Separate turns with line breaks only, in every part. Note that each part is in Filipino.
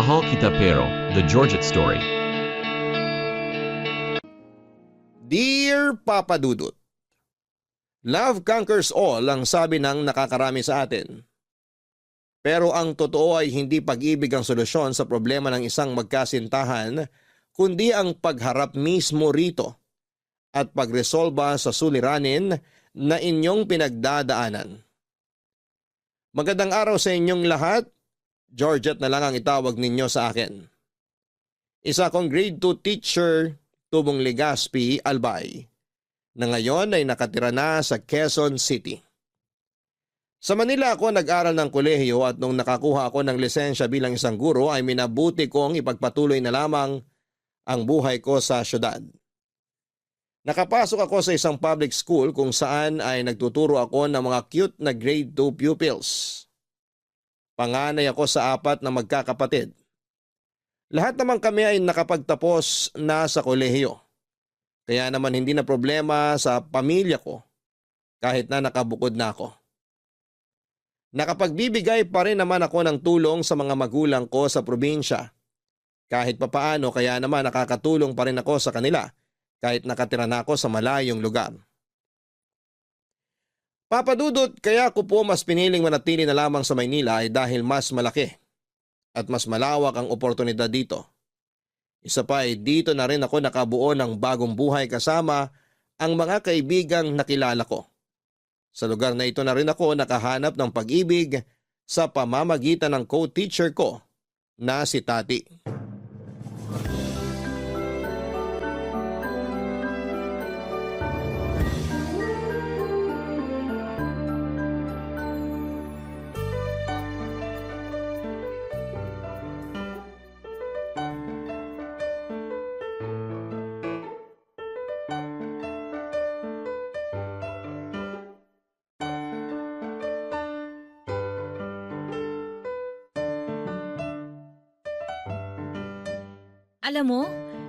Mahal Kita Pero, The Georgette Story.
Dear Papa Dudut, love conquers all ang sabi ng nakakarami sa atin. Pero ang totoo ay hindi pag-ibig ang solusyon sa problema ng isang magkasintahan, kundi ang pagharap mismo rito at pagresolba sa suliranin na inyong pinagdadaanan. Magandang araw sa inyong lahat. Georgette na lang ang itawag ninyo sa akin. Isa akong grade 2 teacher, Tubong Legazpi, Albay, na ngayon ay nakatira na sa Quezon City. Sa Manila ako nag-aral ng kolehiyo at nung nakakuha ako ng lisensya bilang isang guro ay minabuti kong ipagpatuloy na lamang ang buhay ko sa syudad. Nakapasok ako sa isang public school kung saan ay nagtuturo ako ng mga cute na grade 2 pupils. Panganay ako sa 4 na magkakapatid. Lahat naman kami ay nakapagtapos na sa kolehiyo. Kaya naman hindi na problema sa pamilya ko kahit na nakabukod na ako. Nakapagbibigay pa rin naman ako ng tulong sa mga magulang ko sa probinsya. Kahit papaano kaya naman nakakatulong pa rin ako sa kanila kahit nakatira na ako sa malayong lugar. Papa Dudut, kaya ko po mas piniling manatili na lamang sa Maynila ay dahil mas malaki at mas malawak ang oportunidad dito. Isa pa ay dito na rin ako nakabuo ng bagong buhay kasama ang mga kaibigang nakilala ko. Sa lugar na ito na rin ako nakahanap ng pag-ibig sa pamamagitan ng co-teacher ko na si Tati.
Alam mo,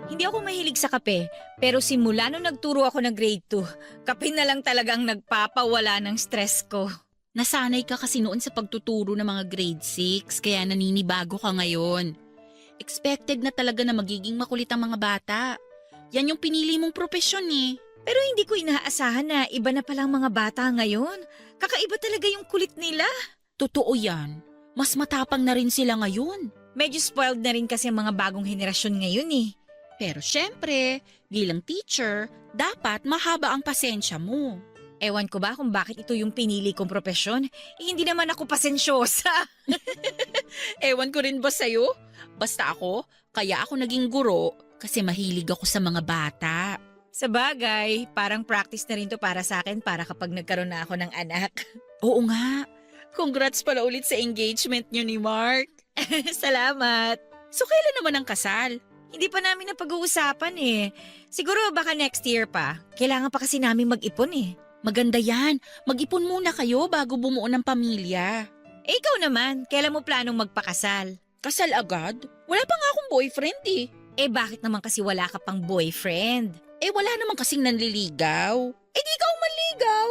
hindi ako mahilig sa kape, pero simula nung nagturo ako ng grade 2, kape na lang talagang nagpapawala ng stress ko.
Nasanay ka kasi noon sa pagtuturo ng mga grade 6, kaya naninibago ka ngayon. Expected na talaga na magiging makulit ang mga bata. Yan yung pinili mong propesyon eh.
Pero hindi ko inaasahan na iba na palang mga bata ngayon. Kakaiba talaga yung kulit nila.
Totoo yan. Mas matapang na rin sila ngayon.
Medyo spoiled na rin kasi ang mga bagong henerasyon ngayon eh.
Pero syempre, bilang teacher, dapat mahaba ang pasensya mo.
Ewan ko ba kung bakit ito yung pinili kong propesyon? Hindi naman ako pasensyosa.
Ewan ko rin ba sa'yo? Basta ako, kaya ako naging guro kasi mahilig ako sa mga bata.
Sa bagay, parang practice na rin to para sa akin para kapag nagkaroon na ako ng anak.
Oo nga. Congrats pala ulit sa engagement niyo ni Mark.
Salamat.
So kailan naman ang kasal?
Hindi pa namin napag-uusapan eh. Siguro baka next year pa. Kailangan pa kasi namin mag-ipon eh.
Maganda yan. Mag-ipon muna kayo bago bumuo ng pamilya.
Eh ikaw naman, kailan mo planong magpakasal?
Kasal agad? Wala pa nga akong boyfriend eh.
Eh bakit naman kasi wala ka pang boyfriend?
Eh wala naman kasing nanliligaw.
Eh di ikaw manligaw.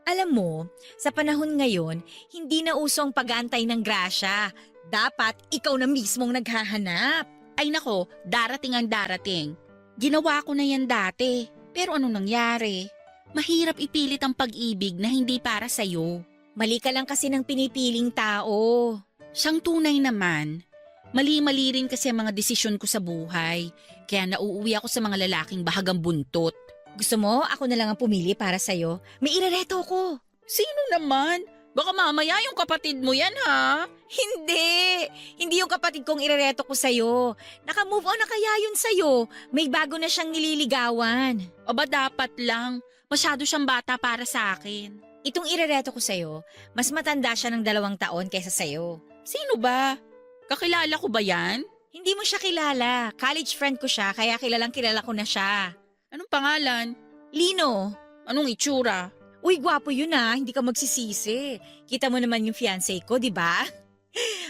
Alam mo, sa panahon ngayon, hindi na uso ang pag-aantay ng grasya. Dapat ikaw na mismong naghahanap.
Ay nako, darating ang darating. Ginawa ko na yan dati. Pero anong nangyari? Mahirap ipilit ang pag-ibig na hindi para sa'yo.
Mali ka lang kasi ng pinipiling tao.
Siyang tunay naman. Mali-mali rin kasi ang mga desisyon ko sa buhay. Kaya nauuwi ako sa mga lalaking bahagang buntot.
Gusto mo, ako na lang ang pumili para sa'yo? May irereto ko.
Sino naman? Baka mamaya yung kapatid mo yan ha?
Hindi! Hindi yung kapatid kong irereto ko sa'yo. Naka-move on na kaya yun sa'yo. May bago na siyang nililigawan.
Aba dapat lang. Masyado siyang bata para sa akin.
Itong irereto ko sa'yo, mas matanda siya ng 2 taon kaysa sa'yo.
Sino ba? Kakilala ko ba yan?
Hindi mo siya kilala. College friend ko siya, kaya kilala ko na siya.
Anong pangalan?
Lino.
Anong itsura?
Uy, gwapo yun ah. Hindi ka magsisisi. Kita mo naman yung fiancé ko, di ba?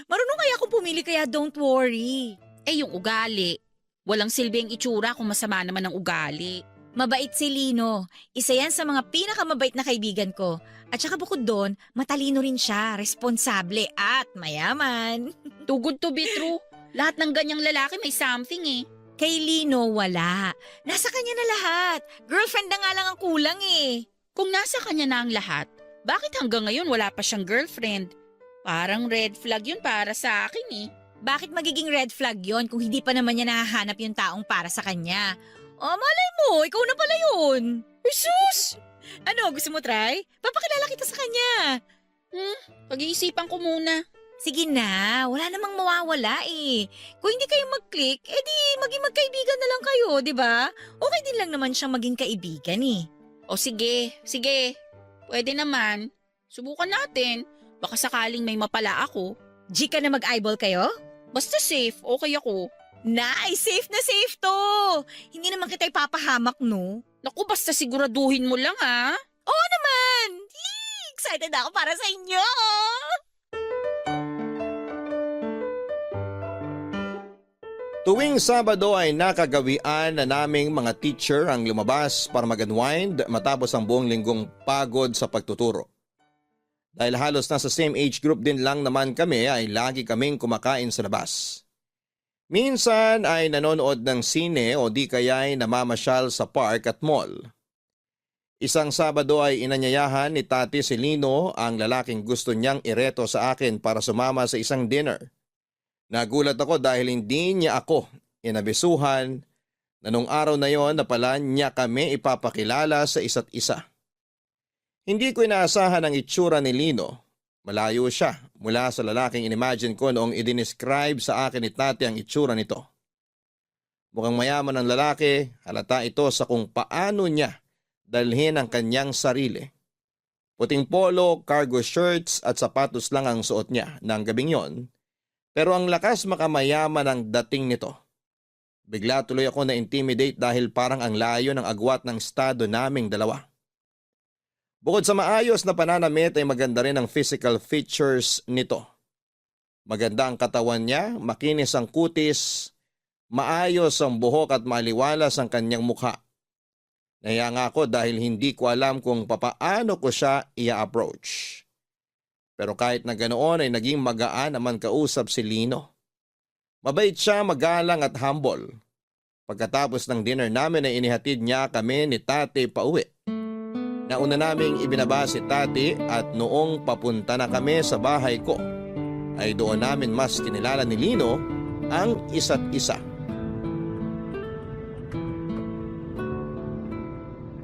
Marunong kaya akong pumili kaya don't worry.
Eh yung ugali. Walang silbi ang itsura kung masama naman ang ugali.
Mabait si Lino. Isa yan sa mga pinakamabait na kaibigan ko. At saka bukod doon, matalino rin siya, responsable at mayaman.
Too good to be true. Lahat ng ganyang lalaki may something eh.
Kay Lino, wala. Nasa kanya na lahat. Girlfriend na nga lang ang kulang eh.
Kung nasa kanya na ang lahat, bakit hanggang ngayon wala pa siyang girlfriend? Parang red flag yun para sa akin eh.
Bakit magiging red flag yon kung hindi pa naman niya nahahanap yung taong para sa kanya? Oh, malay mo, ikaw na pala yun. Jesus! Ano, gusto mo try? Papakilala kita sa kanya.
Pag-iisipan ko muna.
Sige na, wala namang mawawala eh. Kung hindi kayo mag-click, edi maging magkaibigan na lang kayo, di ba? Okay din lang naman siyang maging kaibigan eh.
O sige. Pwede naman. Subukan natin. Baka sakaling may mapala ako.
G ka na mag-eyeball kayo?
Basta safe, okay ako.
Nice, safe na safe to. Hindi naman kita ipapahamak, no?
Naku, basta siguraduhin mo lang ha.
Oo naman! Excited ako para sa inyo!
Tuwing Sabado ay nakagawian na naming mga teacher ang lumabas para mag-unwind matapos ang buong linggong pagod sa pagtuturo. Dahil halos nasa same age group din lang naman kami ay lagi kaming kumakain sa labas. Minsan ay nanonood ng sine o di kaya'y namamasyal sa park at mall. Isang Sabado ay inanyayahan ni Tati si Lino ang lalaking gusto niyang ireto sa akin para sumama sa isang dinner. Nagulat ako dahil hindi niya ako inabisuhan na nung araw na yon na pala niya kami ipapakilala sa isa't isa. Hindi ko inaasahan ang itsura ni Lino. Malayo siya mula sa lalaking inimagine ko noong idinescribe sa akin ni Tati ang itsura nito. Mukhang mayaman ang lalaki, halata ito sa kung paano niya dalhin ang kanyang sarili. Puting polo, cargo shirts at sapatos lang ang suot niya ng gabing yon. Pero ang lakas makamayaman ang dating nito. Bigla tuloy ako na-intimidate dahil parang ang layo ng agwat ng estado naming dalawa. Bukod sa maayos na pananamit ay maganda rin ang physical features nito. Maganda ang katawan niya, makinis ang kutis, maayos ang buhok at maliwalas ang kanyang mukha. Nahiya nga ako dahil hindi ko alam kung papaano ko siya i-approach. Pero kahit na ganoon ay naging magaan naman kausap si Lino. Mabait siya, magalang at humble. Pagkatapos ng dinner namin ay inihatid niya kami ni Tati pauwi. Nauna naming ibinaba si Tati at noong papunta na kami sa bahay ko, ay doon namin mas kinilala ni Lino ang isa't isa.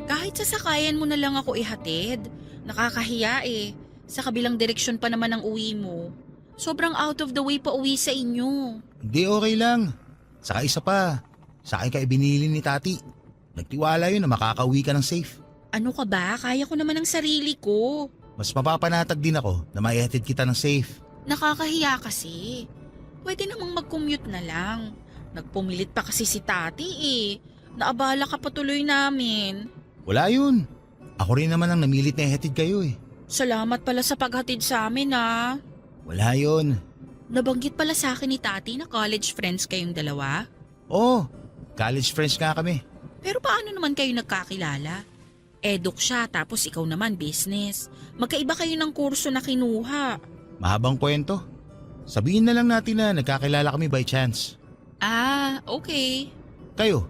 Kahit sasakayan mo na lang ako ihatid, nakakahiya eh. Sa kabilang direksyon pa naman ang uwi mo. Sobrang out of the way pa uwi sa inyo.
Hindi, okay lang. Saka isa pa, sa akin ka ibinili ni Tati. Nagtiwala yun na makakauwi ka ng safe.
Ano ka ba? Kaya ko naman ang sarili ko.
Mas mapapanatag din ako na maihatid kita ng safe.
Nakakahiya kasi. Pwede namang mag-commute na lang. Nagpumilit pa kasi si Tati eh. Naabala ka pa tuloy namin.
Wala yun. Ako rin naman ang namilit na ihatid kayo eh.
Salamat pala sa paghatid sa amin ah.
Wala yun.
Nabanggit pala sa akin ni Tati na college friends kayong dalawa.
Oo, college friends nga kami.
Pero paano naman kayo nagkakilala? Eduk siya tapos ikaw naman business. Magkaiba kayo ng kurso na kinuha.
Mahabang kwento. Sabihin na lang natin na nagkakilala kami by chance.
Ah, okay.
Kayo,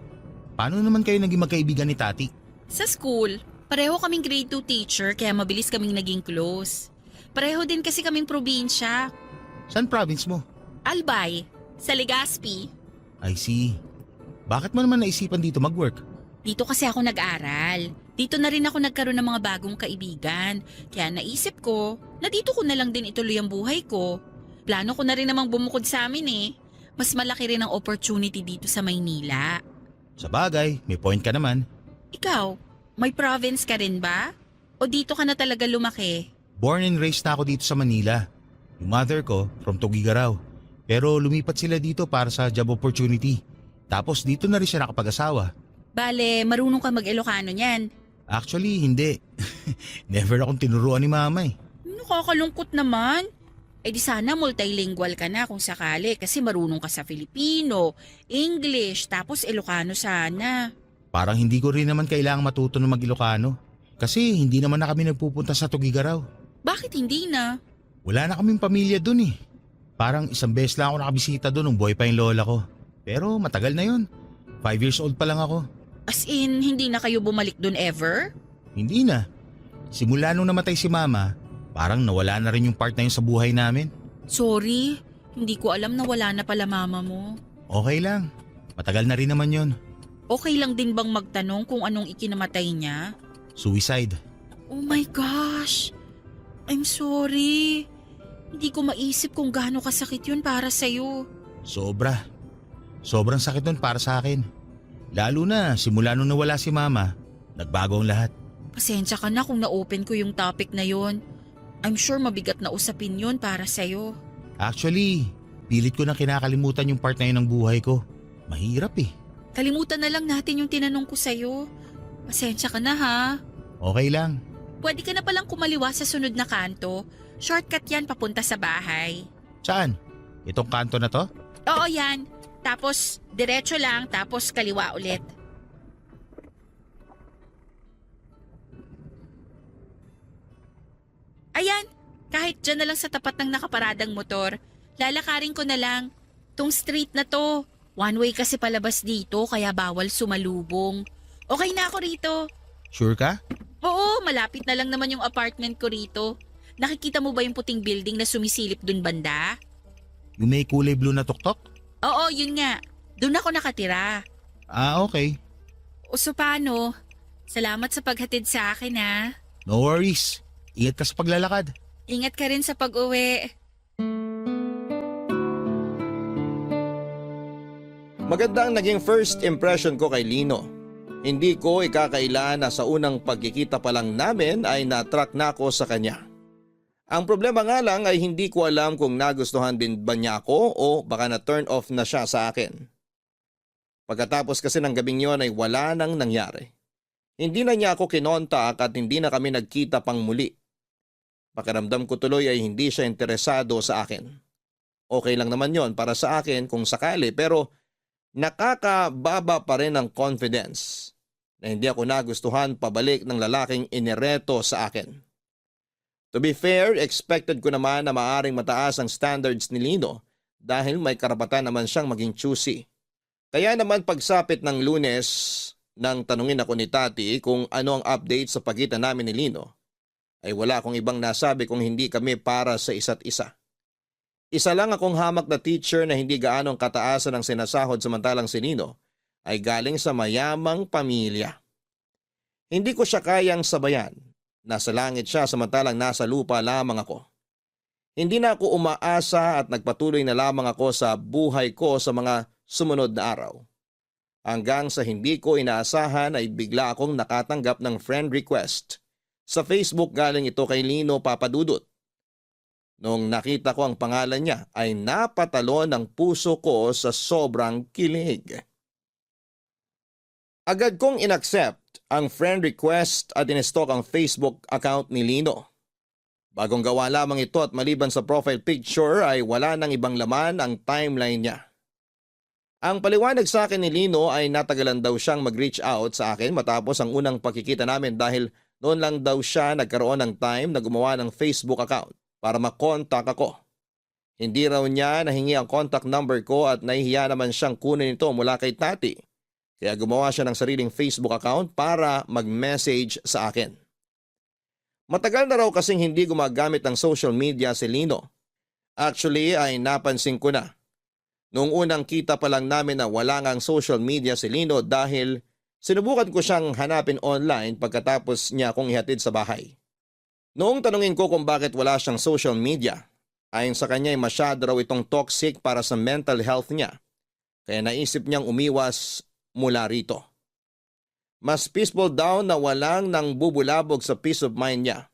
paano naman kayo naging magkaibigan ni Tati?
Sa school, pareho kaming grade 2 teacher kaya mabilis kaming naging close. Pareho din kasi kaming probinsya.
Saan province mo?
Albay, sa Legazpi.
I see. Bakit mo naman naisipan dito mag-work?
Dito kasi ako nag-aral. Dito na rin ako nagkaroon ng mga bagong kaibigan. Kaya naisip ko na dito ko na lang din ituloy ang buhay ko. Plano ko na rin namang bumukod sa amin eh. Mas malaki rin ang opportunity dito sa Maynila.
Sa bagay, may point ka naman.
Ikaw, may province ka rin ba? O dito ka na talaga lumaki?
Born and raised na ako dito sa Manila. Yung mother ko, from Tugigaraw. Pero lumipat sila dito para sa job opportunity. Tapos dito na rin siya nakapag-asawa.
Bale, marunong ka mag-Ilocano niyan.
Actually, hindi. Never akong tinuruan ni mama eh.
Nakakalungkot naman. Eh di sana multilingual ka na kung sakali kasi marunong ka sa Filipino, English, tapos Ilocano sana.
Parang hindi ko rin naman kailangang matuto ng mag-Ilocano. Kasi hindi naman na kami nagpupunta sa Tugigaraw.
Bakit hindi na?
Wala na kaming pamilya dun eh. Parang isang beses lang ako nakabisita doon nung buhay pa yung lola ko. Pero matagal na yun. 5 years old pa lang ako.
As in, hindi na kayo bumalik dun ever?
Hindi na. Simula nung namatay si mama, parang nawala na rin yung part na yun sa buhay namin.
Sorry, hindi ko alam na wala na pala mama mo.
Okay lang. Matagal na rin naman yun.
Okay lang din bang magtanong kung anong ikinamatay niya?
Suicide.
Oh my gosh! I'm sorry. Hindi ko maisip kung gaano kasakit yun para sa'yo.
Sobra. Sobrang sakit nun para sa akin. Lalo na simula nung nawala si mama, nagbago ang lahat.
Pasensya ka na kung na-open ko yung topic na yun. I'm sure mabigat na usapin yun para sa'yo.
Actually, pilit ko na kinakalimutan yung part na yun ng buhay ko. Mahirap eh.
Kalimutan na lang natin yung tinanong ko sa'yo. Pasensya ka na ha.
Okay lang.
Pwede ka na palang kumaliwa sa sunod na kanto. Shortcut yan papunta sa bahay.
Saan? Itong kanto na to?
Oo yan. Tapos diretso lang tapos kaliwa ulit. Ayan, kahit dyan na lang sa tapat ng nakaparadang motor. Lalakarin ko na lang. Tong street na to. One way kasi palabas dito kaya bawal sumalubong. Okay na ako rito.
Sure ka?
Oo, malapit na lang naman yung apartment ko rito. Nakikita mo ba yung puting building na sumisilip dun banda?
Yung may kulay blue na tuktok?
Oo, yun nga. Doon ako nakatira.
Ah, okay.
O so paano? Salamat sa paghatid sa akin ha.
No worries. Ingat ka sa paglalakad.
Ingat ka rin sa pag-uwi.
Maganda ang naging first impression ko kay Lino. Hindi ko ikakaila na sa unang pagkikita pa lang namin ay na-attract na ako sa kanya. Ang problema nga lang ay hindi ko alam kung nagustuhan din ba niya ako o baka na-turn off na siya sa akin. Pagkatapos kasi ng gabing yon ay wala nang nangyari. Hindi na niya ako kinontak at hindi na kami nagkita pang muli. Pakiramdam ko tuloy ay hindi siya interesado sa akin. Okay lang naman yon para sa akin kung sakali pero nakakababa pa rin ang confidence na hindi ako nagustuhan pabalik ng lalaking inireto sa akin. To be fair, expected ko naman na maaring mataas ang standards ni Lino dahil may karapatan naman siyang maging choosy. Kaya naman pagsapit ng Lunes nang tanungin ako ni Tati kung ano ang update sa pagitan namin ni Lino, ay wala akong ibang nasabi kung hindi kami para sa isa't isa. Isa lang akong hamak na teacher na hindi gaanong kataasan ang sinasahod samantalang si Lino ay galing sa mayamang pamilya. Hindi ko siya kayang sabayan. Nasa langit siya samantalang nasa lupa lamang ako. Hindi na ako umaasa at nagpatuloy na lamang ako sa buhay ko sa mga sumunod na araw. Hanggang sa hindi ko inaasahan ay bigla akong nakatanggap ng friend request. Sa Facebook galing ito kay Lino Papadudut. Nung nakita ko ang pangalan niya ay napatalon ang puso ko sa sobrang kilig. Agad kong inaccept ang friend request at in-stalk ang Facebook account ni Lino. Bagong gawa lamang ito at maliban sa profile picture ay wala nang ibang laman ang timeline niya. Ang paliwanag sa akin ni Lino ay natagalan daw siyang mag-reach out sa akin matapos ang unang pagkikita namin dahil noon lang daw siya nagkaroon ng time na gumawa ng Facebook account para makontak ako. Hindi raw niya nahingi ang contact number ko at nahihiya naman siyang kunin ito mula kay Tati. Kaya gumawa siya ng sariling Facebook account para mag-message sa akin. Matagal na raw kasing hindi gumagamit ng social media si Lino. Actually ay napansin ko na. Noong unang kita pa lang namin na wala ngang social media si Lino dahil sinubukan ko siyang hanapin online pagkatapos niya akong ihatid sa bahay. Noong tanungin ko kung bakit wala siyang social media, ayon sa kanya ay masyado raw itong toxic para sa mental health niya. Kaya naisip niyang umiwas mula rito. Mas peaceful daw na walang nang bubulabog sa peace of mind niya.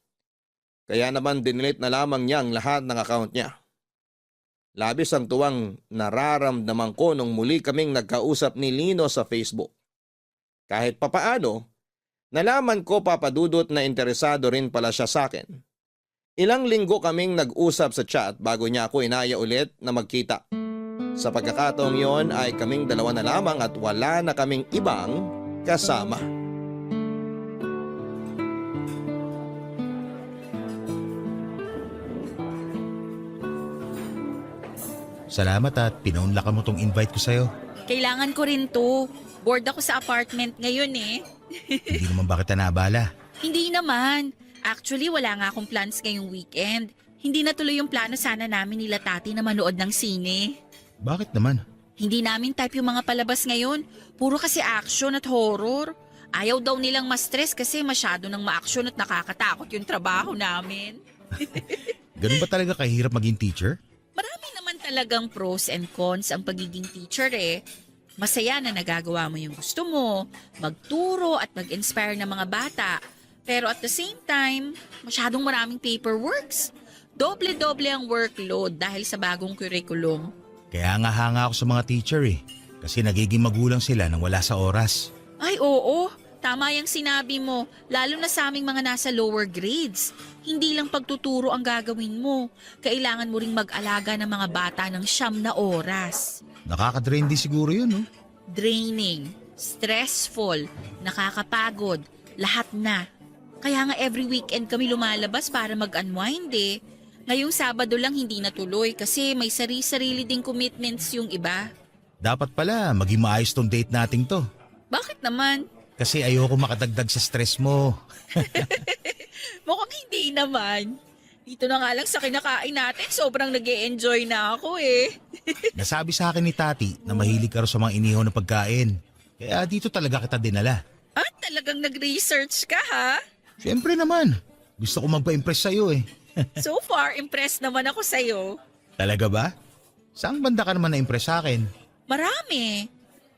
Kaya naman dinelete na lamang niya ang lahat ng account niya. Labis ang tuwang nararamdaman ko nung muli kaming nagkausap ni Lino sa Facebook. Kahit papaano, nalaman ko Papadudot na interesado rin pala siya sa akin. Ilang linggo kaming nag-usap sa chat bago niya ako inaya ulit na magkita. Sa pagkakataong yon ay kaming dalawa na lamang at wala na kaming ibang kasama.
Salamat at pinaunlakan mo tong invite ko sa'yo.
Kailangan ko rin to. Bored ako sa apartment ngayon eh.
Hindi naman ba kita nabala?
Hindi naman. Actually, wala nga akong plans ngayong weekend. Hindi natuloy yung plano sana namin nila tati na manood ng sine.
Bakit naman?
Hindi namin type yung mga palabas ngayon. Puro kasi action at horror. Ayaw daw nilang ma-stress kasi masyado nang ma-action at nakakatakot yung trabaho namin.
Ganun ba talaga kahirap maging teacher?
Marami naman talagang pros and cons ang pagiging teacher eh. Masaya na nagagawa mo yung gusto mo, magturo at mag-inspire ng mga bata. Pero at the same time, masyadong maraming paperworks. Doble-doble ang workload dahil sa bagong curriculum.
Kaya nga hanga ako sa mga teacher eh. Kasi nagiging magulang sila nang wala sa oras.
Ay oo, tama yung sinabi mo. Lalo na sa aming mga nasa lower grades. Hindi lang pagtuturo ang gagawin mo. Kailangan mo ring mag-alaga ng mga bata ng 9 na oras.
Nakaka-drain din siguro yun, no?
Draining, stressful, nakakapagod, lahat na. Kaya nga every weekend kami lumalabas para mag-unwind eh. Ngayong Sabado lang hindi natuloy kasi may sarili-sarili ding commitments yung iba.
Dapat pala maging maayos tong date nating to.
Bakit naman?
Kasi ayoko makadagdag sa stress mo.
Mukhang hindi naman. Dito na nga lang sa kinakain natin, sobrang nag-e-enjoy na ako eh.
Nasabi sa akin ni Tati na mahilig ka raw sa mga inihaw na pagkain. Kaya dito talaga kita dinala.
At talagang nag-research ka ha?
Siyempre naman. Gusto ko magpa-impress sa'yo eh.
So far, impressed naman ako sa'yo.
Talaga ba? Saang banda ka naman na-impress sa akin?
Marami.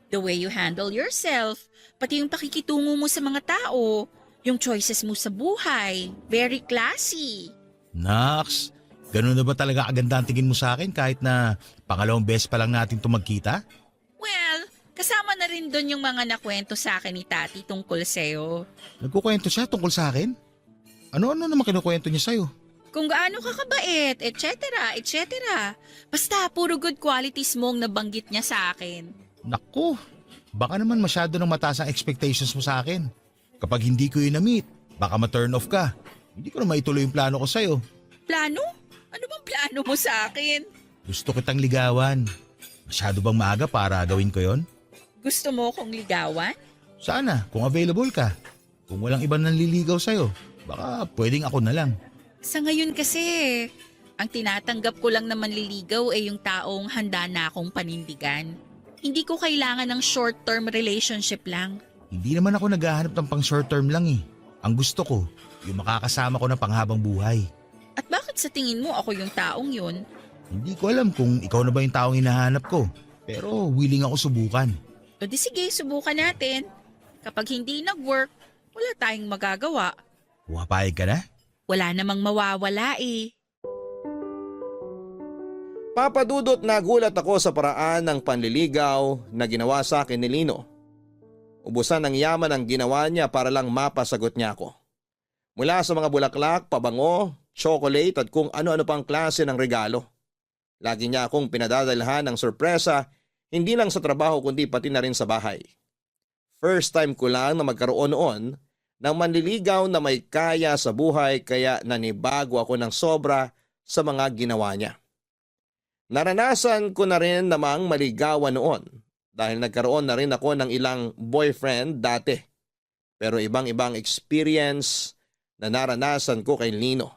The way you handle yourself, pati yung pakikitungo mo sa mga tao, yung choices mo sa buhay, very classy.
Naks, ganun na ba talaga kaganda ang tingin mo sa akin kahit na pangalawang beses pa lang natin ito magkita?
Well, kasama na rin doon yung mga nakwento sa akin ni Tati tungkol sa'yo.
Nagkukwento siya tungkol sa akin? Ano-ano naman kinukwento niya sa'yo?
Kung gaano ka kabait, etc., etc. Basta puro good qualities mong nabanggit niya sa akin.
Naku, baka naman masyado ng mataas ang expectations mo sa akin. Kapag hindi ko yun na-meet, baka ma-turn off ka. Hindi ko na maituloy yung plano ko sa'yo.
Plano? Ano bang plano mo sa akin?
Gusto kitang ligawan. Masyado bang maaga para gawin ko yon?
Gusto mo kong ligawan?
Sana, kung available ka. Kung walang ibang nanliligaw sa'yo, baka pwedeng ako na lang.
Sa ngayon kasi, ang tinatanggap ko lang na manliligaw ay yung taong handa na akong panindigan. Hindi ko kailangan ng short-term relationship lang.
Hindi naman ako naghahanap ng pang short term lang eh. Ang gusto ko, yung makakasama ko na panghabang buhay.
At bakit sa tingin mo ako yung taong yun?
Hindi ko alam kung ikaw na ba yung taong hinahanap ko. Pero willing ako subukan.
O di sige, subukan natin. Kapag hindi nag-work, wala tayong magagawa.
Pumapayag ka na?
Wala namang mawawala eh.
Papadudot nagulat ako sa paraan ng panliligaw na ginawa sa akin ni Lino. Ubusan ng yaman ang ginawa niya para lang mapasagot niya ako. Mula sa mga bulaklak, pabango, chocolate at kung ano-ano pang klase ng regalo. Lagi niya akong pinadadalhan ng sorpresa, hindi lang sa trabaho kundi pati na rin sa bahay. First time ko lang na magkaroon noon ng manliligaw na may kaya sa buhay kaya nanibago ako ng sobra sa mga ginawa niya. Naranasan ko na rin namang maligawan noon dahil nagkaroon na rin ako ng ilang boyfriend dati. Pero ibang-ibang experience na naranasan ko kay Lino.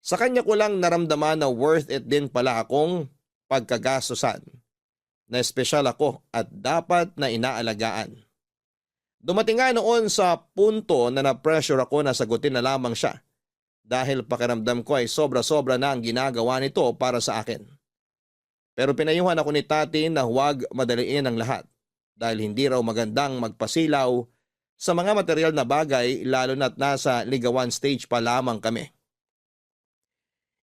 Sa kanya ko lang naramdaman na worth it din pala akong pagkagastusan. Na espesyal ako at dapat na inaalagaan. Dumating nga noon sa punto na na-pressure ako na sagutin na lamang siya dahil pakiramdam ko ay sobra-sobra na ang ginagawa nito para sa akin. Pero pinayuhan ako ni Tati na huwag madaliin ang lahat dahil hindi raw magandang magpasilaw sa mga material na bagay lalo na't nasa ligawan stage pa lamang kami.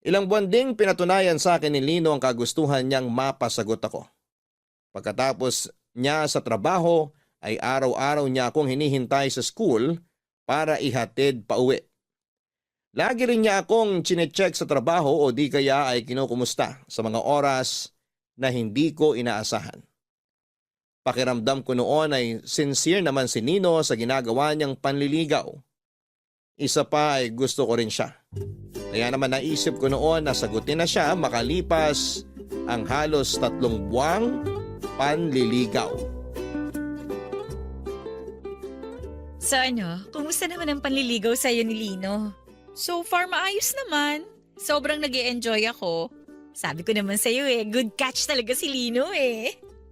Ilang buwan ding pinatunayan sa akin ni Lino ang kagustuhan niyang mapasagot ako. Pagkatapos niya sa trabaho ay araw-araw niya akong hinihintay sa school para ihatid pa uwi. Lagi rin niya akong chinecheck sa trabaho o di kaya ay kinukumusta sa mga oras na hindi ko inaasahan. Pakiramdam ko noon ay sincere naman si Nino sa ginagawa niyang panliligaw. Isa pa ay gusto ko rin siya. Kaya naman naisip ko noon na sagutin na siya makalipas ang halos 3 buwang panliligaw.
So ano, kumusta naman ang panliligaw sa'yo ni Lino?
So far, maayos naman. Sobrang nag-e-enjoy ako.
Sabi ko naman sa'yo good catch talaga si Lino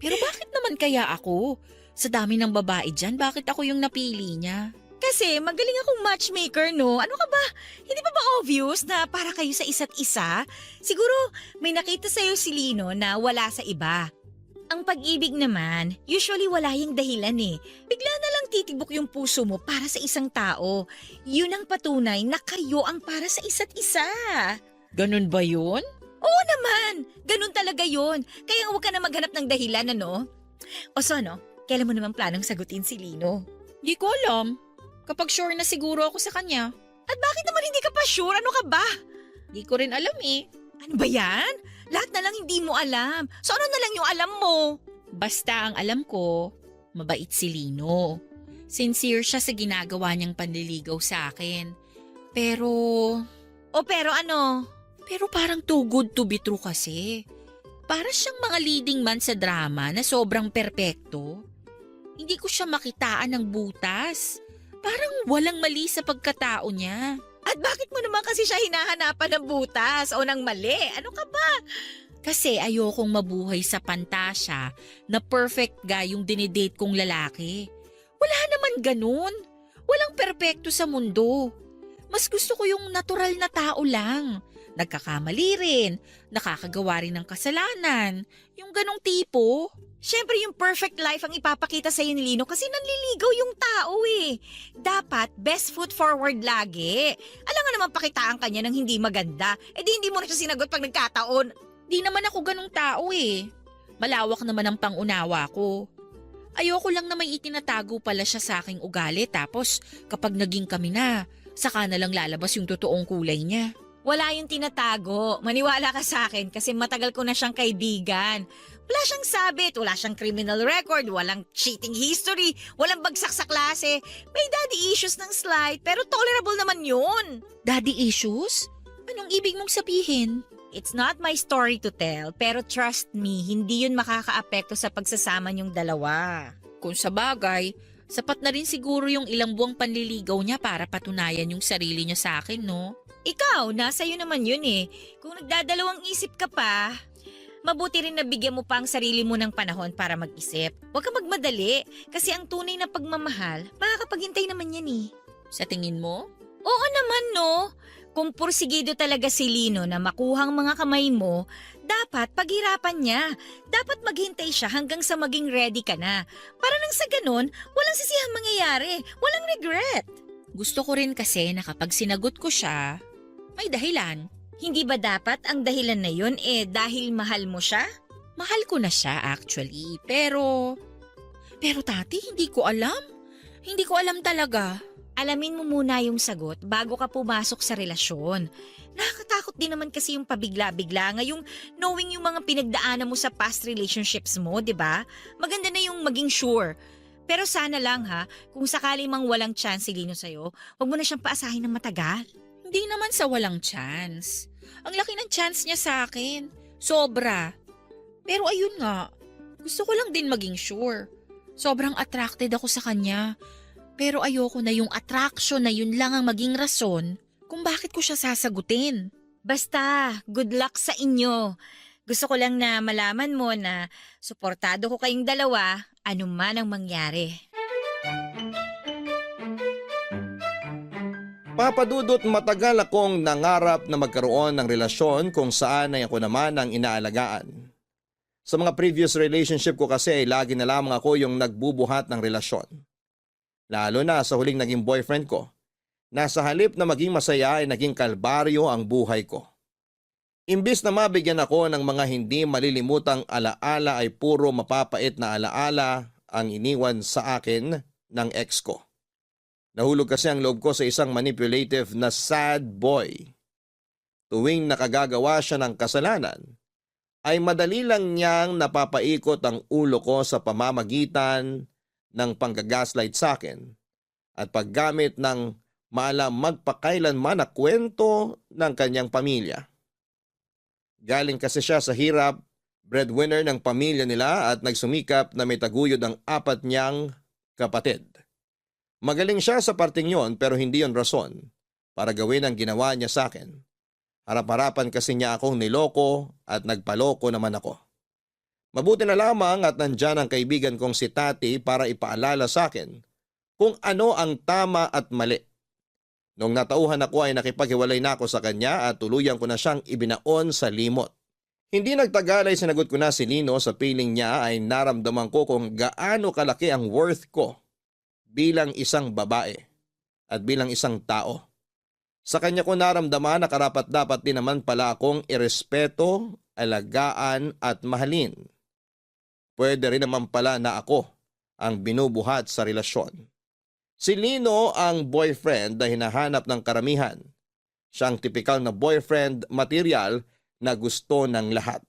Pero bakit naman kaya ako? Sa dami ng babae dyan, bakit ako yung napili niya?
Kasi magaling akong matchmaker, no? Ano ka ba? Hindi pa ba obvious na para kayo sa isa't isa? Siguro may nakita sa'yo si Lino na wala sa iba. Ang pag-ibig naman, usually wala yung dahilan Bigla na lang titibok yung puso mo para sa isang tao. Yun ang patunay na kayo ang para sa isa't isa.
Ganun ba yun?
Oo naman, ganun talaga yun. Kaya huwag ka na maghanap ng dahilan, ano? O so, kailan mo naman planong sagutin si Lino?
Di ko alam. Kapag sure na siguro ako sa kanya.
At bakit naman hindi ka pa sure? Ano ka ba?
Di ko rin alam
Ano ba yan? Lahat na lang hindi mo alam. So ano na lang yung alam mo?
Basta ang alam ko, mabait si Lino. Sincere siya sa ginagawa niyang panliligaw sa akin. Pero
Pero ano?
Pero parang too good to be true kasi. Para siyang mga leading man sa drama na sobrang perpekto. Hindi ko siya makitaan ng butas. Parang walang mali sa pagkatao niya.
At bakit mo naman kasi siya hinahanapan ng butas o ng mali? Ano ka ba?
Kasi ayokong mabuhay sa pantasya na perfect guy yung dinidate kong lalaki. Wala naman ganun. Walang perpekto sa mundo. Mas gusto ko yung natural na tao lang. Nagkakamali rin, nakakagawa rin ng kasalanan. Yung ganong tipo.
Siyempre yung perfect life ang ipapakita sa'yo ni Lino kasi nanliligaw yung tao Dapat best foot forward lagi. Alam nga naman pakitaan kanya ng hindi maganda. Di hindi mo na siya sinagot pag nagkataon.
Di naman ako ganong tao Malawak naman ang pangunawa ko. Ayoko lang na may itinatago pala siya sa aking ugali tapos kapag naging kami na, saka na lang lalabas yung totoong kulay niya.
Wala yung tinatago. Maniwala ka sa akin kasi matagal ko na siyang kaibigan. Wala siyang sabit, wala siyang criminal record, walang cheating history, walang bagsak sa klase. May daddy issues ng slight pero tolerable naman yun.
Daddy issues? Anong ibig mong sabihin?
It's not my story to tell pero trust me, hindi yun makakaapekto sa pagsasama niyong dalawa.
Kung sa bagay, sapat na rin siguro yung ilang buwang panliligaw niya para patunayan yung sarili niya sa akin, no?
Ikaw, nasa iyo naman yun Kung nagdadalawang isip ka pa, mabuti rin na bigyan mo pa ang sarili mo ng panahon para mag-isip. Huwag ka magmadali kasi ang tunay na pagmamahal, makakapaghintay naman yan
Sa tingin mo?
Oo naman Kung pursigido talaga si Lino na makuhang mga kamay mo, dapat paghirapan niya. Dapat maghintay siya hanggang sa maging ready ka na. Para nang sa ganun, walang sisihang mangyayari, walang regret.
Gusto ko rin kasi na kapag sinagot ko siya, may dahilan.
Hindi ba dapat ang dahilan na yun dahil mahal mo siya?
Mahal ko na siya actually, pero tati, hindi ko alam. Hindi ko alam talaga.
Alamin mo muna yung sagot bago ka pumasok sa relasyon. Nakakatakot din naman kasi yung pabigla-bigla ngayong knowing yung mga pinagdaanan mo sa past relationships mo, di ba? Maganda na yung maging sure. Pero sana lang kung sakali mang walang chance si Lino sa'yo, huwag mo na siyang paasahin ng matagal.
Hindi naman sa walang chance. Ang laki ng chance niya sa akin. Sobra. Pero ayun nga, gusto ko lang din maging sure. Sobrang attracted ako sa kanya. Pero ayoko na yung attraction na yun lang ang maging rason kung bakit ko siya sasagutin.
Basta, good luck sa inyo. Gusto ko lang na malaman mo na suportado ko kayong dalawa, anuman ang mangyari.
Papadudot, matagal akong nangarap na magkaroon ng relasyon kung saan ay ako naman ang inaalagaan. Sa mga previous relationship ko kasi lagi na lamang ako yung nagbubuhat ng relasyon. Lalo na sa huling naging boyfriend ko, na sa halip na maging masaya ay naging kalbaryo ang buhay ko. Imbis na mabigyan ako ng mga hindi malilimutang alaala ay puro mapapait na alaala ang iniwan sa akin ng ex ko. Nahulog kasi ang loob ko sa isang manipulative na sad boy. Tuwing nakagagawa siya ng kasalanan, ay madali lang niyang napapaikot ang ulo ko sa pamamagitan ng panggagaslight sa akin at paggamit ng maalam magpakailanman na kwento ng kanyang pamilya. Galing kasi siya sa hirap, breadwinner ng pamilya nila at nagsumikap na may taguyod ang 4 niyang kapatid. Magaling siya sa parting yon pero hindi yon rason para gawin ang ginawa niya sa akin. Harap-harapan kasi niya akong niloko at nagpaloko naman ako. Mabuti na lamang at nandyan ang kaibigan kong si Tati para ipaalala sa akin kung ano ang tama at mali. Nung natauhan ako ay nakipaghiwalay na ako sa kanya at tuluyan ko na siyang ibinaon sa limot. Hindi nagtagal ay sinagot ko na si Lino sa piling niya ay naramdaman ko kung gaano kalaki ang worth ko bilang isang babae at bilang isang tao. Sa kanya ko naramdaman na karapat-dapat din naman pala akong irespeto, alagaan at mahalin. Pwede rin naman pala na ako ang binubuhat sa relasyon. Si Lino ang boyfriend na hinahanap ng karamihan. Siyang tipikal na boyfriend material na gusto ng lahat.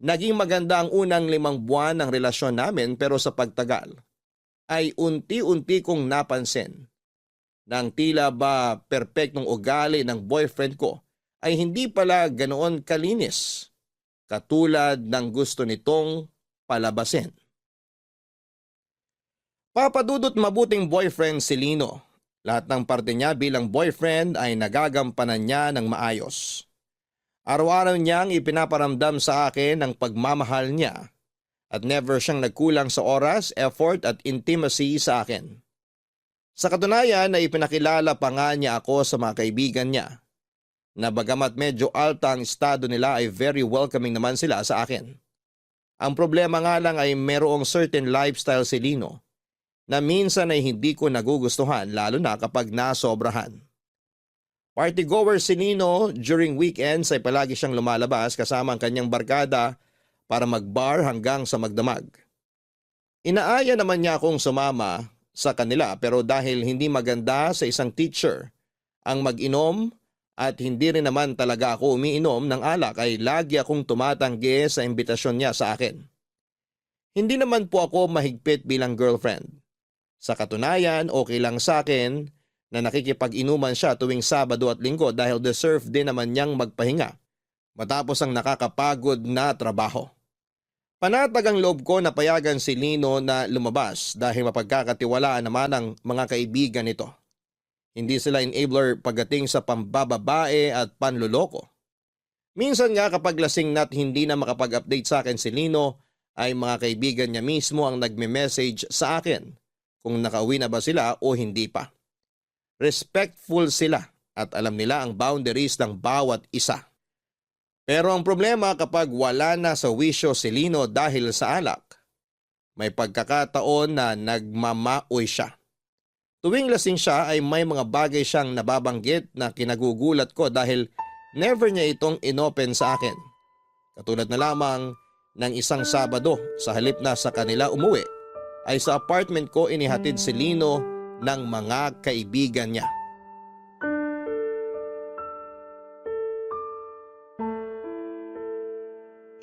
Naging maganda ang unang 5 buwan ng relasyon namin pero sa pagtagal ay unti-unti kong napansin na ang tila ba perpektong ugali ng boyfriend ko ay hindi pala ganoon kalinis katulad ng gusto nitong palabasin. Papadudot mabuting boyfriend si Lino. Lahat ng parte niya bilang boyfriend ay nagagampanan niya ng maayos. Araw-araw niyang ipinaparamdam sa akin ang pagmamahal niya at never siyang nagkulang sa oras, effort at intimacy sa akin. Sa katunayan ay ipinakilala pa nga niya ako sa mga kaibigan niya na bagamat medyo alta ang estado nila ay very welcoming naman sila sa akin. Ang problema nga lang ay merong certain lifestyle si Lino na minsan ay hindi ko nagugustuhan lalo na kapag nasobrahan. Party goer si Lino, during weekends ay palagi siyang lumalabas kasama ang kanyang barkada para magbar hanggang sa magdamag. Inaaya naman niya akong sumama sa kanila pero dahil hindi maganda sa isang teacher ang mag-inom at hindi rin naman talaga ako umiinom ng alak ay lagi akong tumatanggi sa imbitasyon niya sa akin. Hindi naman po ako mahigpit bilang girlfriend. Sa katunayan, okay lang sa akin na nakikipag-inuman siya tuwing Sabado at Linggo dahil deserve din naman niyang magpahinga matapos ang nakakapagod na trabaho. Panatag ang loob ko na payagan si Lino na lumabas dahil mapagkakatiwalaan naman ang mga kaibigan nito. Hindi sila enabler pagdating sa pambababae at panluloko. Minsan nga kapag lasing na't hindi na makapag-update sa akin si Lino ay mga kaibigan niya mismo ang nagme-message sa akin kung nakauwi na ba sila o hindi pa. Respectful sila at alam nila ang boundaries ng bawat isa. Pero ang problema kapag wala na sa wisyo si Lino dahil sa alak, may pagkakataon na nagmamaoy siya. Tuwing lasing siya ay may mga bagay siyang nababanggit na kinagugulat ko dahil never niya itong inopen sa akin. Katulad na lamang ng isang Sabado sa halip na sa kanila umuwi, ay sa apartment ko inihatid si Lino ng mga kaibigan niya.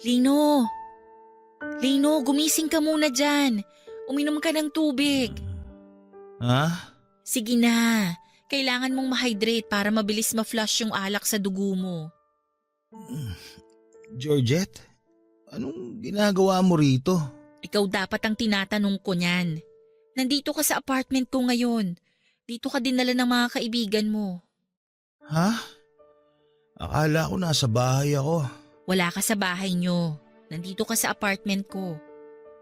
Lino! Lino, gumising ka muna dyan. Uminom ka ng tubig.
Ha?
Sige na. Kailangan mong ma-hydrate para mabilis ma-flush yung alak sa dugo mo.
Georgette, anong ginagawa mo rito?
Ikaw dapat ang tinatanong ko niyan. Nandito ka sa apartment ko ngayon. Dito ka dinala ng mga kaibigan mo.
Ha? Akala ko nasa bahay ako.
Wala ka sa bahay nyo. Nandito ka sa apartment ko.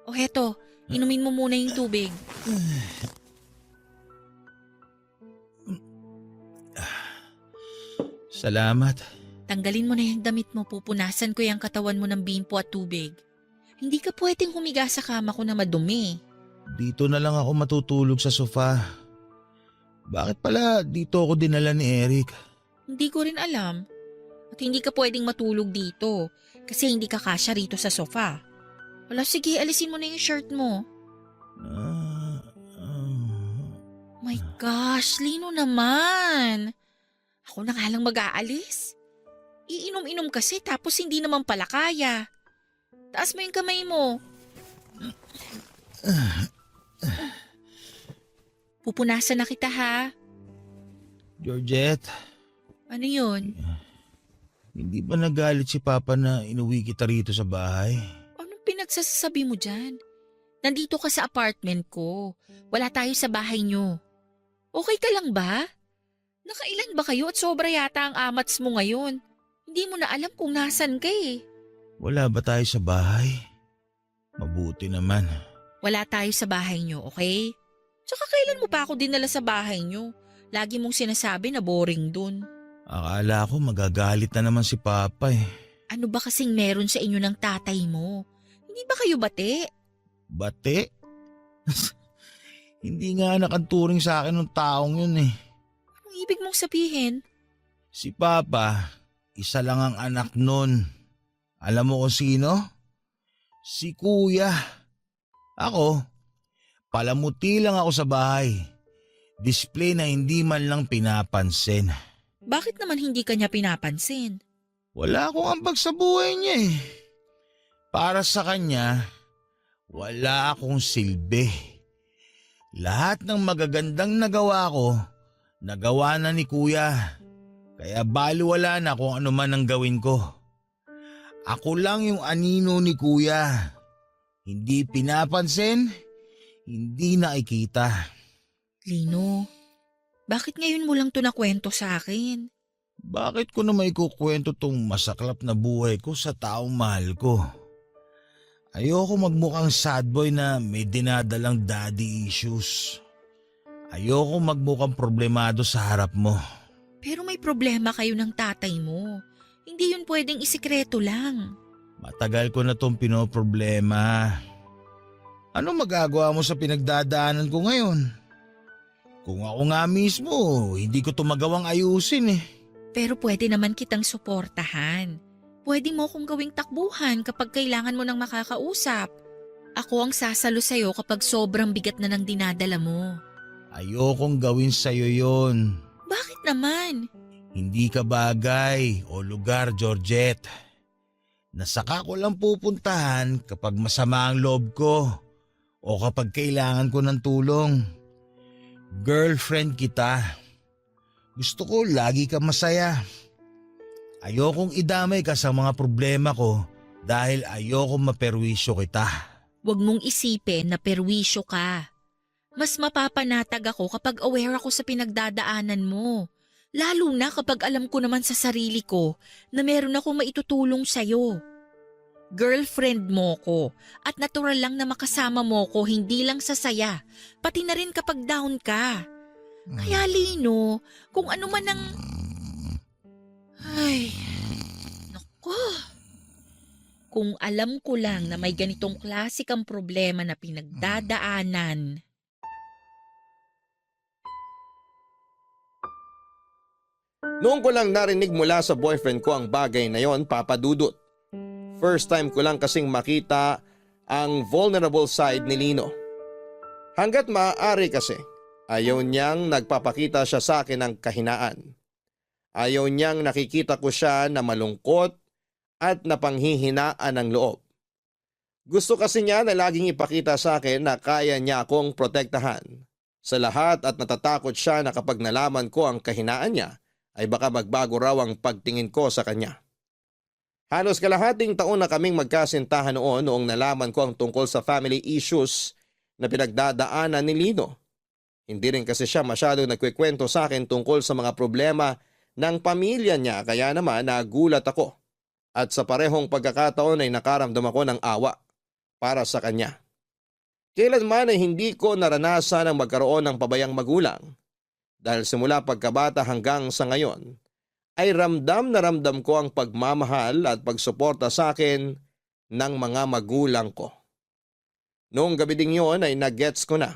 O heto, inumin mo muna yung tubig.
Salamat.
Tanggalin mo na yung damit mo, pupunasan ko yung katawan mo ng bimpo at tubig. Hindi ka pwedeng humiga sa kama ko na madumi.
Dito na lang ako matutulog sa sofa. Bakit pala dito ako dinala ni Eric?
Hindi ko rin alam. At hindi ka pwedeng matulog dito kasi hindi ka kasya rito sa sofa. Wala, sige, alisin mo na yung shirt mo. My gosh, Lino naman. Ako na nga lang mag-aalis. Iinom-inom kasi tapos hindi naman pala kaya. Taas mo yung kamay mo. Pupunasan na kita ha.
Georgette,
Ano yun?
Hindi ba nagalit si Papa na inuwi kita rito sa bahay?
Anong pinagsasabi mo dyan? Nandito ka sa apartment ko. Wala tayo sa bahay nyo. Okay ka lang ba? Nakailan ba kayo at sobra yata ang amats mo ngayon? Hindi mo na alam kung nasan ka eh.
Wala ba tayo sa bahay? Mabuti naman.
Wala tayo sa bahay nyo, okay? Tsaka kailan mo pa ako dinala sa bahay nyo? Lagi mong sinasabi na boring dun.
Akala ko magagalit na naman si Papa eh.
Ano ba kasing meron sa inyo ng tatay mo? Hindi ba kayo bate?
Bate? Hindi nga nakanturing sa akin ng taong yun eh.
Anong ibig mong sabihin?
Si Papa, isa lang ang anak nun. Alam mo kung sino? Si Kuya. Ako, palamuti lang ako sa bahay. Display na hindi man lang pinapansin.
Bakit naman hindi ka niya pinapansin?
Wala akong ambag sa buhay niya eh. Para sa kanya, wala akong silbi. Lahat ng magagandang nagawa ko, nagawa na ni Kuya. Kaya baliwala na kung ano man ang gawin ko. Ako lang yung anino ni Kuya. Hindi pinapansin, hindi nakikita.
Lino, bakit ngayon mo lang to nakwento sa akin?
Bakit ko na may kukwento tong masaklap na buhay ko sa taong mahal ko? Ayoko magmukhang sad boy na may dinadalang daddy issues. Ayoko magmukhang problemado sa harap mo.
Pero may problema kayo ng tatay mo. Hindi yun pwedeng isikreto lang.
Matagal ko na tong pinoproblema. Ano magagawa mo sa pinagdadaanan ko ngayon? Kung ako nga mismo, hindi ko to magawang ayusin eh.
Pero pwede naman kitang suportahan. Pwede mo akong gawing takbuhan kapag kailangan mo ng makakausap. Ako ang sasalo sa'yo kapag sobrang bigat na ng dinadala mo.
Ayokong gawin sa'yo yon.
Bakit naman?
Hindi ka bagay o lugar, Georgette. Nasaka ko lang pupuntahan kapag masama ang loob ko o kapag kailangan ko ng tulong. Girlfriend kita. Gusto ko lagi ka masaya. Ayokong idamay ka sa mga problema ko dahil ayokong maperwisyo kita.
Huwag mong isipin na perwisyo ka. Mas mapapanatag ako kapag aware ako sa pinagdadaanan mo. Lalo na kapag alam ko naman sa sarili ko na meron akong maitutulong sa'yo. Girlfriend mo ko at natural lang na makasama mo ko hindi lang sa saya, pati na rin kapag down ka. Kaya Lino, kung ano man ang... Ay, naku. Kung alam ko lang na may ganitong klasikang problema na pinagdadaanan.
Noong ko lang narinig mula sa boyfriend ko ang bagay na yon, Papa Dudut. First time ko lang kasing makita ang vulnerable side ni Lino. Hanggat maaari kasi, ayaw niyang nagpapakita siya sa akin ng kahinaan. Ayaw niyang nakikita ko siya na malungkot at napanghihinaan ng loob. Gusto kasi niya na laging ipakita sa akin na kaya niya akong protektahan sa lahat at natatakot siya na kapag nalaman ko ang kahinaan niya ay baka magbago raw ang pagtingin ko sa kanya. Halos kalahating taon na kaming magkasintahan noong nalaman ko ang tungkol sa family issues na pinagdadaanan ni Lino. Hindi rin kasi siya masyado nagkikwento sa akin tungkol sa mga problema ng pamilya niya kaya naman nagulat ako. At sa parehong pagkakataon ay nakaramdam ako ng awa para sa kanya. Kailanman ay hindi ko naranasan ang magkaroon ng pabayang magulang. Dahil simula pagkabata hanggang sa ngayon, ay ramdam na ramdam ko ang pagmamahal at pagsuporta sa akin ng mga magulang ko. Noong gabi ding yun ay nag-gets ko na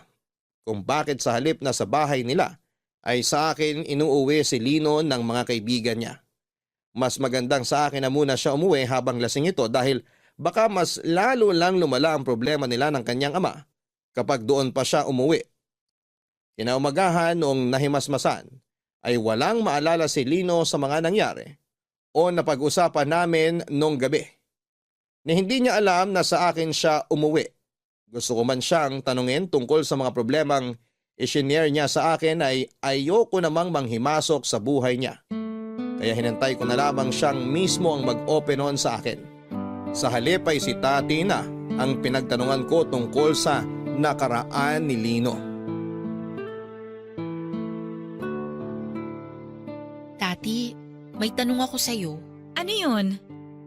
kung bakit sa halip na sa bahay nila ay sa akin inuuwi si Lino ng mga kaibigan niya. Mas magandang sa akin na muna siya umuwi habang lasing ito dahil baka mas lalo lang lumala ang problema nila ng kanyang ama kapag doon pa siya umuwi. Kinaumagahan noong nahimasmasan ay walang maalala si Lino sa mga nangyari o napag-usapan namin noong gabi. Ni hindi niya alam na sa akin siya umuwi. Gusto ko man siyang tanungin tungkol sa mga problemang isinare niya sa akin ay ayoko namang manghimasok sa buhay niya. Kaya hinantay ko na lamang siyang mismo ang mag-open on sa akin. Sa halip ay si Tati na ang pinagtanungan ko tungkol sa nakaraan ni Lino.
Tati, may tanong ako sa'yo.
Ano yun?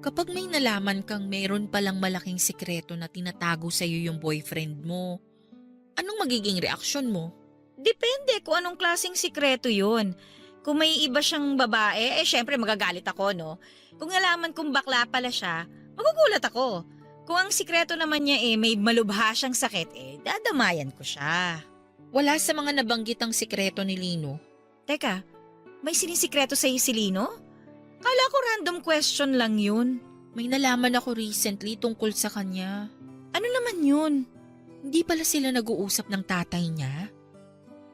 Kapag may nalaman kang meron palang malaking sikreto na tinatago sa'yo yung boyfriend mo, anong magiging reaksyon mo?
Depende kung anong klaseng sikreto yun. Kung may iba siyang babae, syempre magagalit ako, no? Kung nalaman kong bakla pala siya, magugulat ako. Kung ang sikreto naman niya may malubha siyang sakit, dadamayan ko siya.
Wala sa mga nabanggitang sikreto ni Lino.
Teka, may sinisikreto sa'yo si Lino? Kala ko random question lang yun.
May nalaman ako recently tungkol sa kanya.
Ano naman yun?
Hindi pala sila nag-uusap ng tatay niya?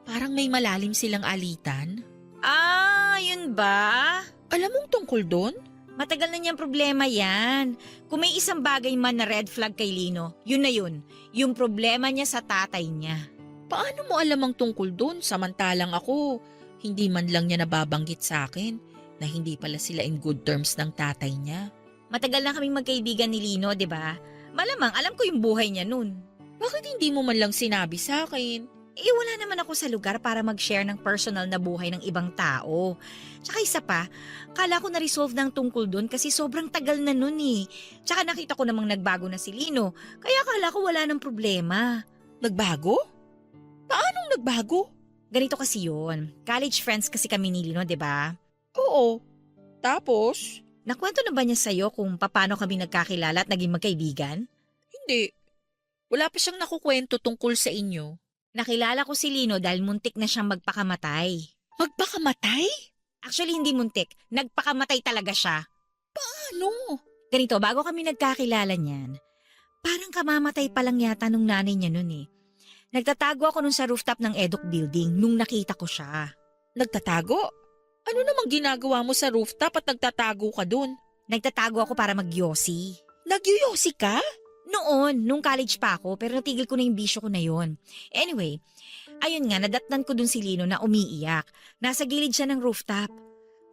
Parang may malalim silang alitan?
Yun ba?
Alam mong tungkol doon?
Matagal na niyang problema yan. Kung may isang bagay man na red flag kay Lino, yun na yun. Yung problema niya sa tatay niya.
Paano mo alam ang tungkol doon samantalang ako, hindi man lang niya nababanggit sa akin na hindi pala sila in good terms ng tatay niya?
Matagal na kaming magkaibigan ni Lino, di ba? Malamang alam ko yung buhay niya nun.
Bakit hindi mo man lang sinabi sa akin?
Wala naman ako sa lugar para mag-share ng personal na buhay ng ibang tao. Tsaka isa pa, kala ko na-resolve ng tungkol doon kasi sobrang tagal na nun eh. Tsaka nakita ko namang nagbago na si Lino, kaya kala ko wala ng problema.
Nagbago? Paanong nagbago?
Ganito kasi yun. College friends kasi kami ni Lino, di ba?
Oo. Tapos?
Nakwento na ba niya sa'yo kung paano kami nagkakilala at naging magkaibigan?
Hindi. Wala pa siyang nakukwento tungkol sa inyo.
Nakilala ko si Lino dahil muntik na siyang magpakamatay.
Magpakamatay?
Actually, hindi muntik. Nagpakamatay talaga siya.
Ano?
Ganito, bago kami nagkakilala niyan, parang kamamatay pa lang yata nung nanay niya nun eh. Nagtatago ako nun sa rooftop ng Eduk Building nung nakita ko siya.
Nagtatago? Ano namang ginagawa mo sa rooftop at nagtatago ka dun?
Nagtatago ako para magyosi.
Nagyuyosi ka?
Noon, nung college pa ako, pero natigil ko na yung bisyo ko na yon. Anyway, ayun nga, nadatnan ko dun si Lino na umiiyak. Nasa gilid siya ng rooftop.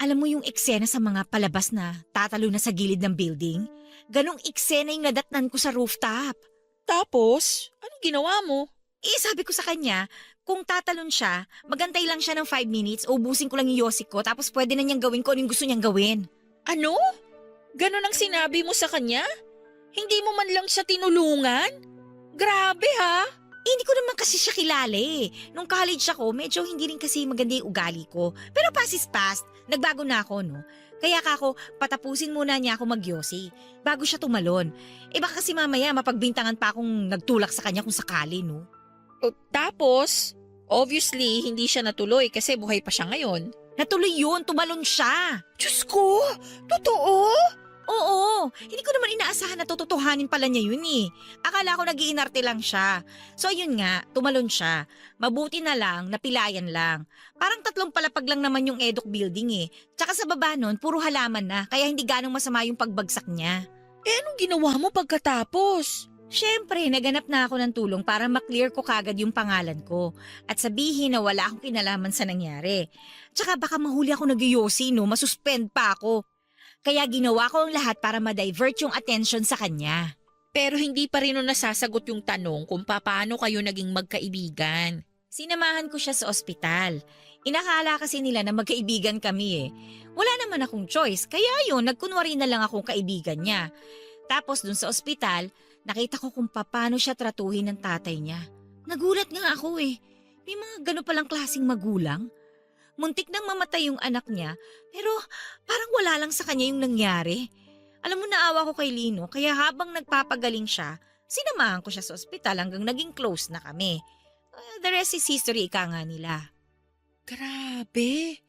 Alam mo yung eksena sa mga palabas na tatalo na sa gilid ng building? Ganong eksena yung nadatnan ko sa rooftop.
Tapos, anong ginawa mo?
Sabi ko sa kanya, kung tatalon siya, magantay lang siya ng 5 minutes, ubusin ko lang yung yosik ko, tapos pwede na niyang gawin ko anong gusto niyang gawin.
Ano? Ganon ang sinabi mo sa kanya? Hindi mo man lang siya tinulungan? Grabe ha?
Hindi ko naman kasi siya kilala eh. Nung college ako, medyo hindi rin kasi maganda yung ugali ko. Pero past is past, nagbago na ako no. Kaya kako, patapusin muna niya ako magyosi bago siya tumalon. Baka kasi mamaya mapagbintangan pa akong nagtulak sa kanya kung sakali no.
Tapos, obviously, hindi siya natuloy kasi buhay pa siya ngayon.
Natuloy yun, tumalon siya.
Diyos ko! Totoo?
Oo, hindi ko naman inaasahan na tututuhanin pala niya yun eh. Akala ko nag-iinarte lang siya. So yun nga, tumalon siya. Mabuti na lang, napilayan lang. Parang 3 palapag lang naman yung Eduk Building eh. Tsaka sa baba nun, puro halaman na, kaya hindi ganong masama yung pagbagsak niya.
Anong ginawa mo pagkatapos?
Siyempre, naganap na ako ng tulong para maklear ko kagad yung pangalan ko at sabihin na wala akong kinalaman sa nangyari. Tsaka baka mahuli ako nag-yosi no, masuspend pa ako. Kaya ginawa ko ang lahat para ma-divert yung attention sa kanya.
Pero hindi pa rin nasasagot yung tanong kung paano kayo naging magkaibigan.
Sinamahan ko siya sa ospital. Inakala kasi nila na magkaibigan kami eh. Wala naman akong choice, kaya yun, nagkunwari na lang akong kaibigan niya. Tapos dun sa ospital, nakita ko kung paano siya tratuhin ng tatay niya. Nagulat nga ako eh. May mga gano'n palang klaseng magulang. Muntik nang mamatay yung anak niya, pero parang wala lang sa kanya yung nangyari. Alam mo, naawa ko kay Lino, kaya habang nagpapagaling siya, sinamahan ko siya sa ospital hanggang naging close na kami. The rest is history, ika nga nila.
Grabe!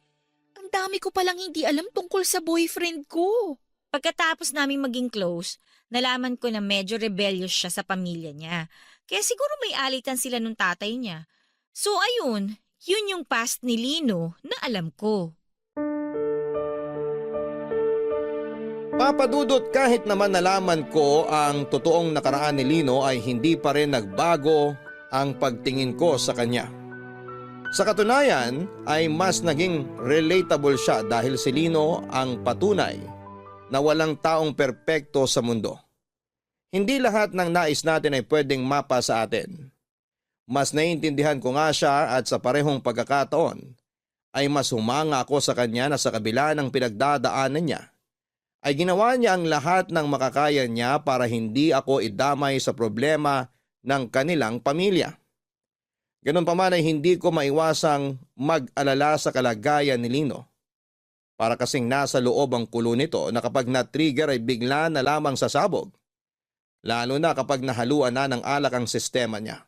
Ang dami ko palang hindi alam tungkol sa boyfriend ko.
Pagkatapos namin maging close, nalaman ko na medyo rebellious siya sa pamilya niya. Kaya siguro may alitan sila nung tatay niya. So ayun, yun yung past ni Lino na alam ko.
Papadudot, kahit naman nalaman ko ang totoong nakaraan ni Lino ay hindi pa rin nagbago ang pagtingin ko sa kanya. Sa katunayan ay mas naging relatable siya dahil si Lino ang patunay na walang taong perpekto sa mundo. Hindi lahat ng nais natin ay pwedeng mapa sa atin. Mas naiintindihan ko nga siya at sa parehong pagkakataon ay mas humanga ako sa kanya na sa kabila ng pinagdadaanan niya ay ginawa niya ang lahat ng makakaya niya para hindi ako idamay sa problema ng kanilang pamilya. Ganun pa man ay hindi ko maiwasang mag-alala sa kalagayan ni Lino. Para kasing nasa loob ang kulo nito na kapag na-trigger ay bigla na lamang sasabog. Lalo na kapag nahaluan na ng alak ang sistema niya.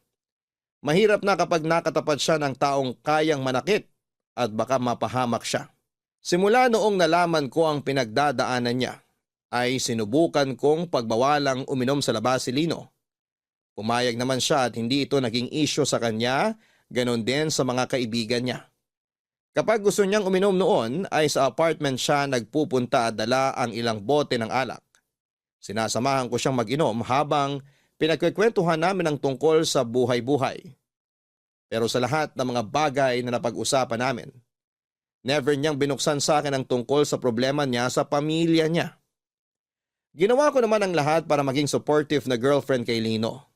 Mahirap na kapag nakatapat siya ng taong kayang manakit at baka mapahamak siya. Simula noong nalaman ko ang pinagdadaanan niya, ay sinubukan kong pagbawalang uminom sa labas si Lino. Pumayag naman siya at hindi ito naging issue sa kanya, ganon din sa mga kaibigan niya. Kapag gusto niyang uminom noon ay sa apartment siya nagpupunta at dala ang ilang bote ng alak. Sinasamahan ko siyang mag-inom habang pinagkikwentuhan namin ang tungkol sa buhay-buhay. Pero sa lahat ng mga bagay na napag-usapan namin, never niyang binuksan sa akin ang tungkol sa problema niya sa pamilya niya. Ginawa ko naman ang lahat para maging supportive na girlfriend kay Lino.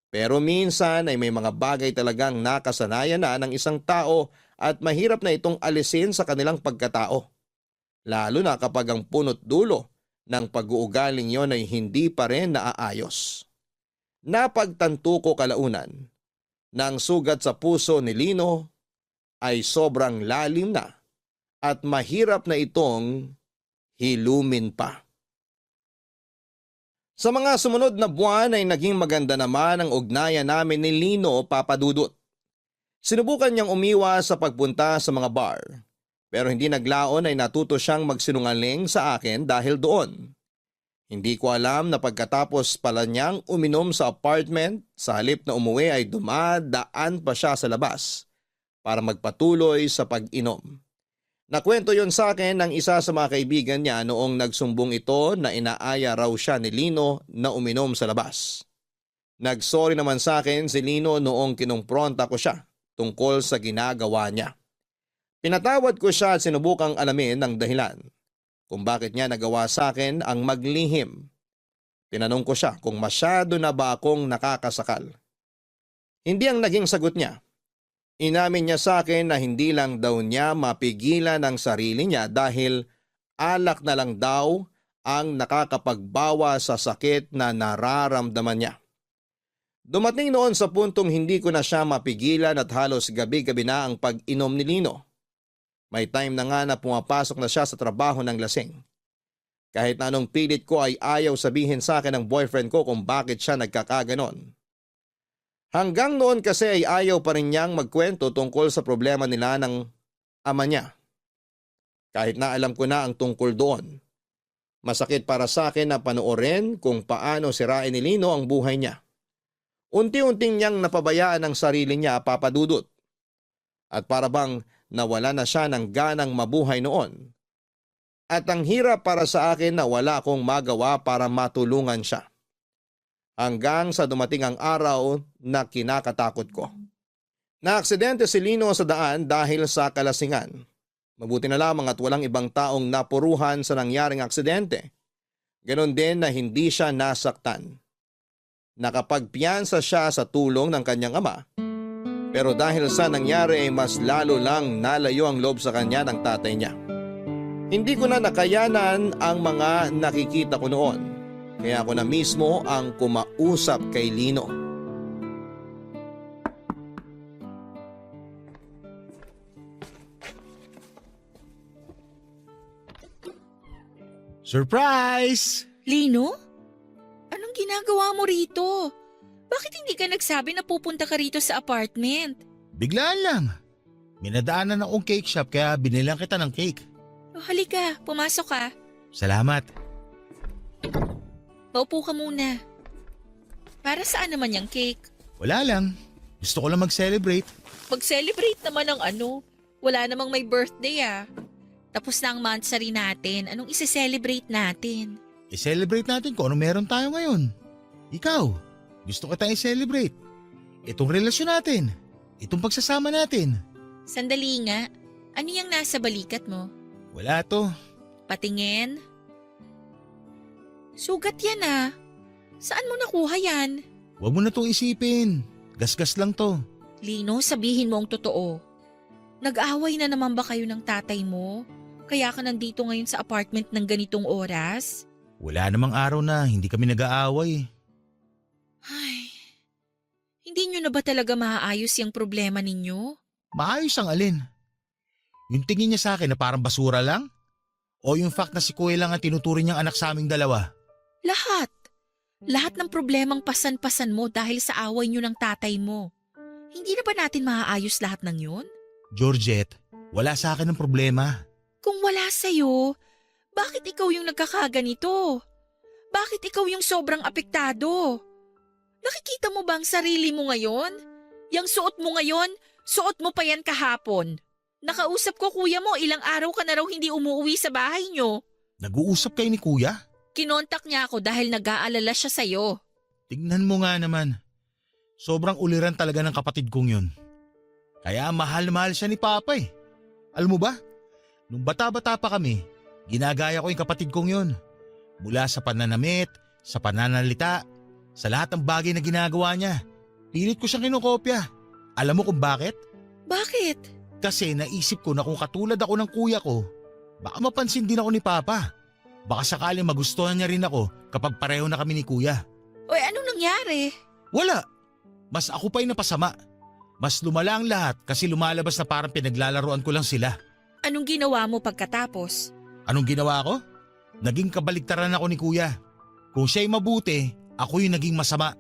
Pero minsan ay may mga bagay talagang nakasanayan na ng isang tao at mahirap na itong alisin sa kanilang pagkatao. Lalo na kapag ang punot dulo ng pag-uugaling yon ay hindi pa rin naaayos. Napagtanto ko kalaunan na ang sugat sa puso ni Lino ay sobrang lalim na at mahirap na itong hilumin pa. Sa mga sumunod na buwan ay naging maganda naman ang ugnayan namin ni Lino Papadudut. Sinubukan niyang umiwas sa pagpunta sa mga bar, pero hindi naglaon ay natuto siyang magsinungaling sa akin dahil doon. Hindi ko alam na pagkatapos pala niyang uminom sa apartment, sa halip na umuwi ay dumadaan pa siya sa labas para magpatuloy sa pag-inom. Nakwento yon sa akin ng isa sa mga kaibigan niya noong nagsumbong ito na inaaya raw siya ni Lino na uminom sa labas. Nagsorry naman sa akin si Lino noong kinumpronta ko siya tungkol sa ginagawa niya. Pinatawad ko siya at sinubukang alamin ang dahilan kung bakit niya nagawa sa akin ang maglihim. Tinanong ko siya kung masyado na ba akong nakakasakal. Hindi ang naging sagot niya. Inamin niya sa akin na hindi lang daw niya mapigilan ang sarili niya dahil alak na lang daw ang nakakapagbawa sa sakit na nararamdaman niya. Dumating noon sa puntong hindi ko na siya mapigilan at halos gabi-gabi na ang pag-inom ni Lino. May time na nga na pumapasok na siya sa trabaho ng lasing. Kahit na anong pilit ko ay ayaw sabihin sa akin ng boyfriend ko kung bakit siya nagkakaganon. Hanggang noon kasi ay ayaw pa rin niyang magkwento tungkol sa problema nila ng ama niya. Kahit na alam ko na ang tungkol doon. Masakit para sa akin na panoorin kung paano sirain ni Lino ang buhay niya. Unti-unting niyang napabayaan ang sarili niya, Papadudut. At para bang nawala na siya ng ganang mabuhay noon. At ang hirap para sa akin na wala akong magawa para matulungan siya. Hanggang sa dumating ang araw na kinakatakot ko. Naaksidente si Lino sa daan dahil sa kalasingan. Mabuti na lamang at walang ibang taong napuruhan sa nangyaring aksidente. Ganon din na hindi siya nasaktan. Nakapagpiyansa siya sa tulong ng kanyang ama. Pero dahil sa nangyari ay mas lalo lang nalayo ang loob sa kanya ng tatay niya. Hindi ko na nakayanan ang mga nakikita ko noon. Kaya ako na mismo ang kumausap kay Lino.
Surprise!
Lino? Anong ginagawa mo rito? Bakit hindi ka nagsabi na pupunta ka rito sa apartment?
Biglaan lang. Minadaanan akong cake shop kaya binilang kita ng cake.
O, halika, pumasok ka.
Salamat.
Paupo ka muna. Para saan naman yung cake?
Wala lang. Gusto ko lang mag-celebrate.
Mag-celebrate naman ng ano. Wala namang may birthday ah. Tapos na ang monthsary natin. Anong isi-celebrate natin?
I-celebrate natin kung ano meron tayo ngayon. Ikaw, gusto kitang i-celebrate. Itong relasyon natin. Itong pagsasama natin.
Sandali nga. Ano yung nasa balikat mo?
Wala to.
Patingin? Sugat yan ah. Saan mo nakuha yan?
Huwag mo na tong isipin. Gasgas lang to.
Lino, sabihin mo ang totoo. Nag-away na naman ba kayo ng tatay mo? Kaya ka nandito ngayon sa apartment ng ganitong oras?
Wala namang araw na hindi kami nag-aaway.
Ay, hindi nyo na ba talaga maaayos yung problema ninyo?
Maayos ang alin. Yung tingin niya sa akin na parang basura lang? O yung fact na si Kuya lang ang tinuturing niyang anak sa aming dalawa?
Lahat. Lahat ng problemang pasan-pasan mo dahil sa away nyo ng tatay mo. Hindi na ba natin maaayos lahat ng yun?
Georgette, wala sa akin ang problema.
Kung wala sa'yo, bakit ikaw yung nagkakaganito? Bakit ikaw yung sobrang apektado? Nakikita mo ba ang sarili mo ngayon? Yang suot mo ngayon, suot mo pa yan kahapon. Nakausap ko kuya mo, ilang araw ka na raw hindi umuwi sa bahay nyo.
Nag-uusap kayo ni Kuya?
Kinontak niya ako dahil nag-aalala siya sa'yo.
Tignan mo nga naman. Sobrang uliran talaga ng kapatid kong yun. Kaya mahal na mahal siya ni Papa eh. Alam mo ba? Nung bata-bata pa kami, ginagaya ko yung kapatid kong yun. Mula sa pananamit, sa pananalita, sa lahat ng bagay na ginagawa niya. Pilit ko siyang kinokopya. Alam mo kung bakit?
Bakit?
Kasi naisip ko na kung katulad ako ng kuya ko, baka mapansin din ako ni Papa. Baka sakaling magustuhan niya rin ako kapag pareho na kami ni Kuya.
Oy, anong nangyari?
Wala. Mas ako pa yung napasama. Mas lumala ang lahat kasi lumalabas na parang pinaglalaroan ko lang sila.
Anong ginawa mo pagkatapos?
Anong ginawa ko? Naging kabaliktaran ako ni Kuya. Kung siya'y mabuti, ako yung naging masama.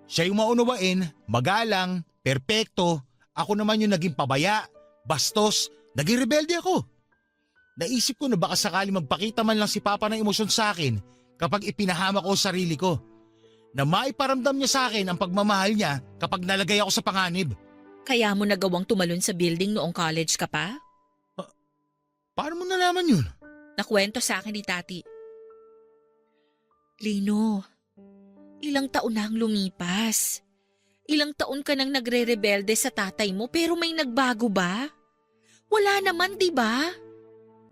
Siya yung maunawain, magalang, perpekto. Ako naman yung naging pabaya, bastos, naging rebelde ako. Naisip ko na baka sakali magpakita man lang si Papa ng emosyon sa akin kapag ipinahama ko ang sarili ko. Na maiparamdam niya sa akin ang pagmamahal niya kapag nalagay ako sa panganib.
Kaya mo nagawang tumalon sa building noong college ka pa?
Paano mo nalaman yun?
Nakwento sa akin ni Tati. Lino, ilang taon na ang lumipas. Ilang taon ka nang nagre-rebelde sa tatay mo pero may nagbago ba? Wala naman, di ba?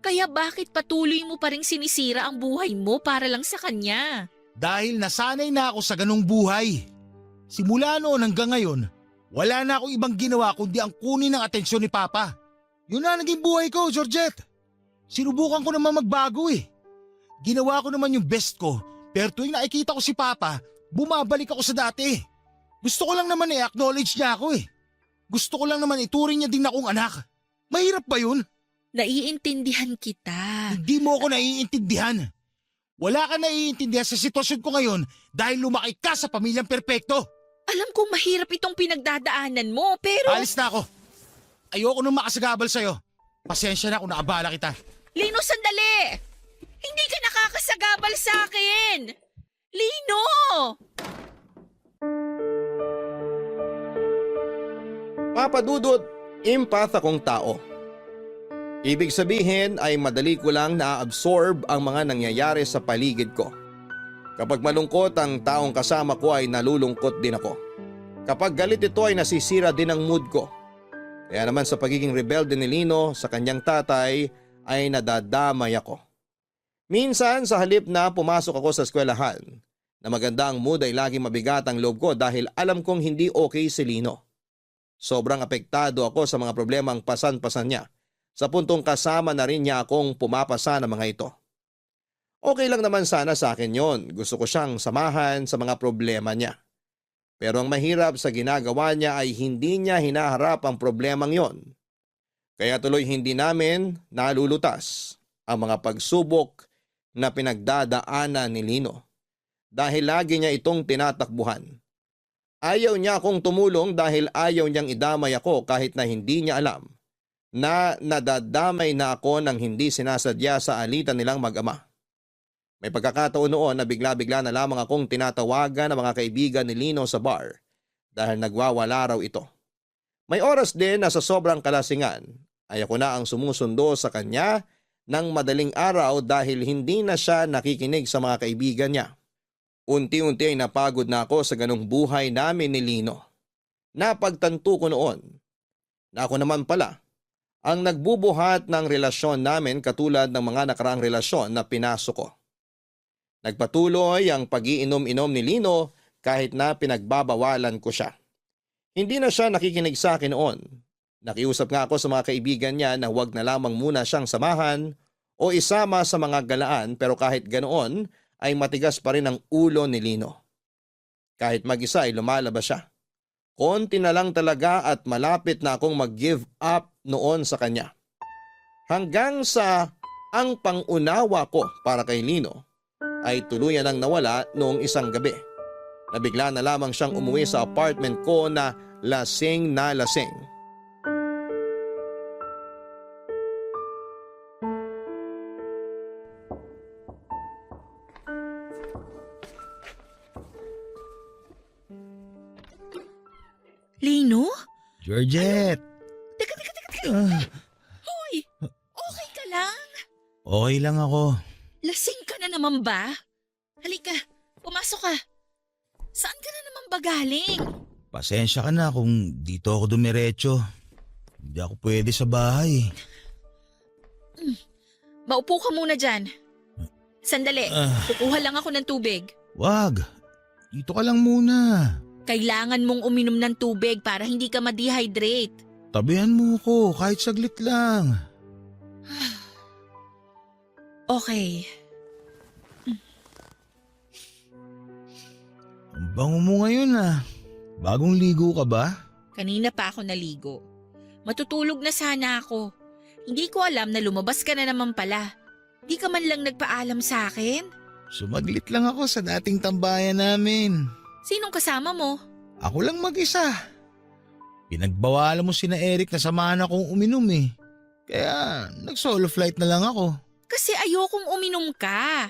Kaya bakit patuloy mo pa ring sinisira ang buhay mo para lang sa kanya?
Dahil nasanay na ako sa ganong buhay. Simula noon hanggang ngayon, wala na akong ibang ginawa kundi ang kunin ng atensyon ni Papa. Yun na naging buhay ko, Georgette. Sinubukan ko naman magbago eh. Ginawa ko naman yung best ko, pero tuwing nakikita ko si Papa, bumabalik ako sa dati. Gusto ko lang naman i-acknowledge niya ako eh. Gusto ko lang naman ituring niya din akong anak. Mahirap ba yun?
Naiintindihan kita.
Hindi mo ako naiintindihan. Wala ka naiintindihan sa sitwasyon ko ngayon dahil lumaki ka sa pamilyang perpekto.
Alam kong mahirap itong pinagdadaanan mo, pero…
Alis na ako. Ayoko nang makasagabal sa'yo. Pasensya na kung naabala kita.
Lino, sandali! Hindi ka nakakasagabal sa akin! Lino!
Papa Dudut, empath akong tao. Ibig sabihin ay madali ko lang na-absorb ang mga nangyayari sa paligid ko. Kapag malungkot ang taong kasama ko ay nalulungkot din ako. Kapag galit ito ay nasisira din ang mood ko. Kaya naman sa pagiging rebelde ni Lino sa kanyang tatay ay nadadamay ako. Minsan sa halip na pumasok ako sa eskwelahan, na maganda ang mood ay laging mabigat ang loob ko dahil alam kong hindi okay si Lino. Sobrang apektado ako sa mga problemang pasan-pasan niya. Sa puntong kasama na rin niya akong pumapasa ng mga ito. Okay lang naman sana sa akin yon. Gusto ko siyang samahan sa mga problema niya. Pero ang mahirap sa ginagawa niya ay hindi niya hinaharap ang problemang yon. Kaya tuloy hindi namin nalulutas ang mga pagsubok na pinagdadaanan ni Lino. Dahil lagi niya itong tinatakbuhan. Ayaw niya akong tumulong dahil ayaw niyang idamay ako kahit na hindi niya alam na nadadamay na ako nang hindi sinasadya sa alitan nilang mag-ama. May pagkakataon noon na bigla-bigla na lamang akong tinatawagan ng mga kaibigan ni Lino sa bar dahil nagwawala raw ito. May oras din na sa sobrang kalasingan ay ako na ang sumusundo sa kanya ng madaling araw dahil hindi na siya nakikinig sa mga kaibigan niya. Unti-unti ay napagod na ako sa ganong buhay namin ni Lino. Napagtanto ko noon na ako naman pala ang nagbubuhat ng relasyon namin katulad ng mga nakaraang relasyon na pinasok ko. Nagpatuloy ang pag-iinom-inom ni Lino kahit na pinagbabawalan ko siya. Hindi na siya nakikinig sa akin noon. Nakiusap nga ako sa mga kaibigan niya na huwag na lamang muna siyang samahan o isama sa mga galaan, pero kahit ganoon ay matigas pa rin ang ulo ni Lino. Kahit mag-isa ay lumalabas siya. Konti na lang talaga at malapit na akong mag-give up noon sa kanya. Hanggang sa ang pangunawa ko para kay Lino ay tuluyan ang nawala noong isang gabi. Nabigla na lamang siyang umuwi sa apartment ko na lasing na lasing.
Lino?
Georgette!
Teka.
Ah,
Hoy! Okay ka lang?
okay lang ako.
Lasing ka na naman ba? Halika, pumasok ka. Saan ka na naman ba galing?
Pasensya ka na kung dito ako dumiretso. Hindi ako pwede sa bahay.
Maupo ka muna dyan. Sandali, kukuha lang ako ng tubig.
Wag, dito ka lang muna.
Kailangan mong uminom ng tubig para hindi ka ma-dehydrate.
Tabihan mo ko kahit saglit lang.
Okay.
Ang bango mo ngayon ah. Bagong ligo ka ba?
Kanina pa ako naligo. Matutulog na sana ako. Hindi ko alam na lumabas ka na naman pala. Di ka man lang nagpaalam sa akin?
Sumaglit lang ako sa dating tambayan namin.
Sinong kasama mo?
Ako lang mag-isa. Pinagbawalan mo sina Eric na samahan akong uminom eh. Kaya nag-solo flight na lang ako.
Kasi ayokong uminom ka.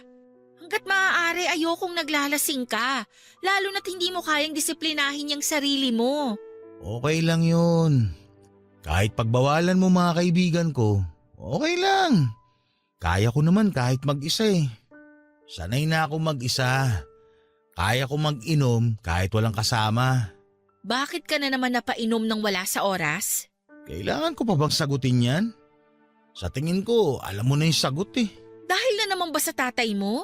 Hanggat maaari ayokong naglalasing ka. Lalo na't hindi mo kayang disiplinahin yung sarili mo.
Okay lang yun. Kahit pagbawalan mo mga kaibigan ko, okay lang. Kaya ko naman kahit mag-isa eh. Sanay na ako mag-isa. Kaya ko mag-inom kahit walang kasama.
Bakit ka na naman napainom ng wala sa oras?
Kailangan ko pa bang sagutin yan? Sa tingin ko, alam mo na yung sagot eh.
Dahil na naman ba sa tatay mo?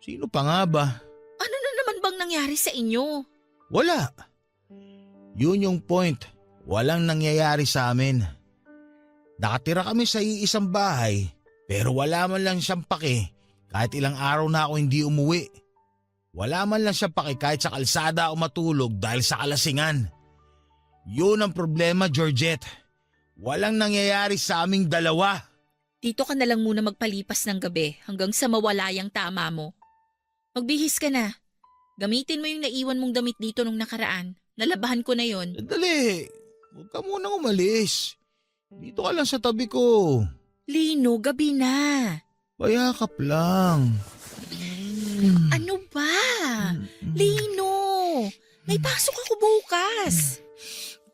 Sino pa nga ba?
Ano na naman bang nangyari sa inyo?
Wala. Yun yung point. Walang nangyayari sa amin. Nakatira kami sa iisang bahay pero wala man lang siyang pake kahit ilang araw na ako hindi umuwi. Wala man lang siyang pake kahit sa kalsada o matulog dahil sa kalasingan. Yun ang problema, Georgette. Walang nangyayari sa aming dalawa.
Dito ka na lang muna magpalipas ng gabi hanggang sa mawala yung tama mo. Magbihis ka na. Gamitin mo yung naiwan mong damit dito nung nakaraan. Nalabahan ko na yon.
Dali, huwag ka munang umalis. Dito ka lang sa tabi ko.
Lino, gabi na.
Payakap lang.
Ano ba? Lino, may pasok ako bukas.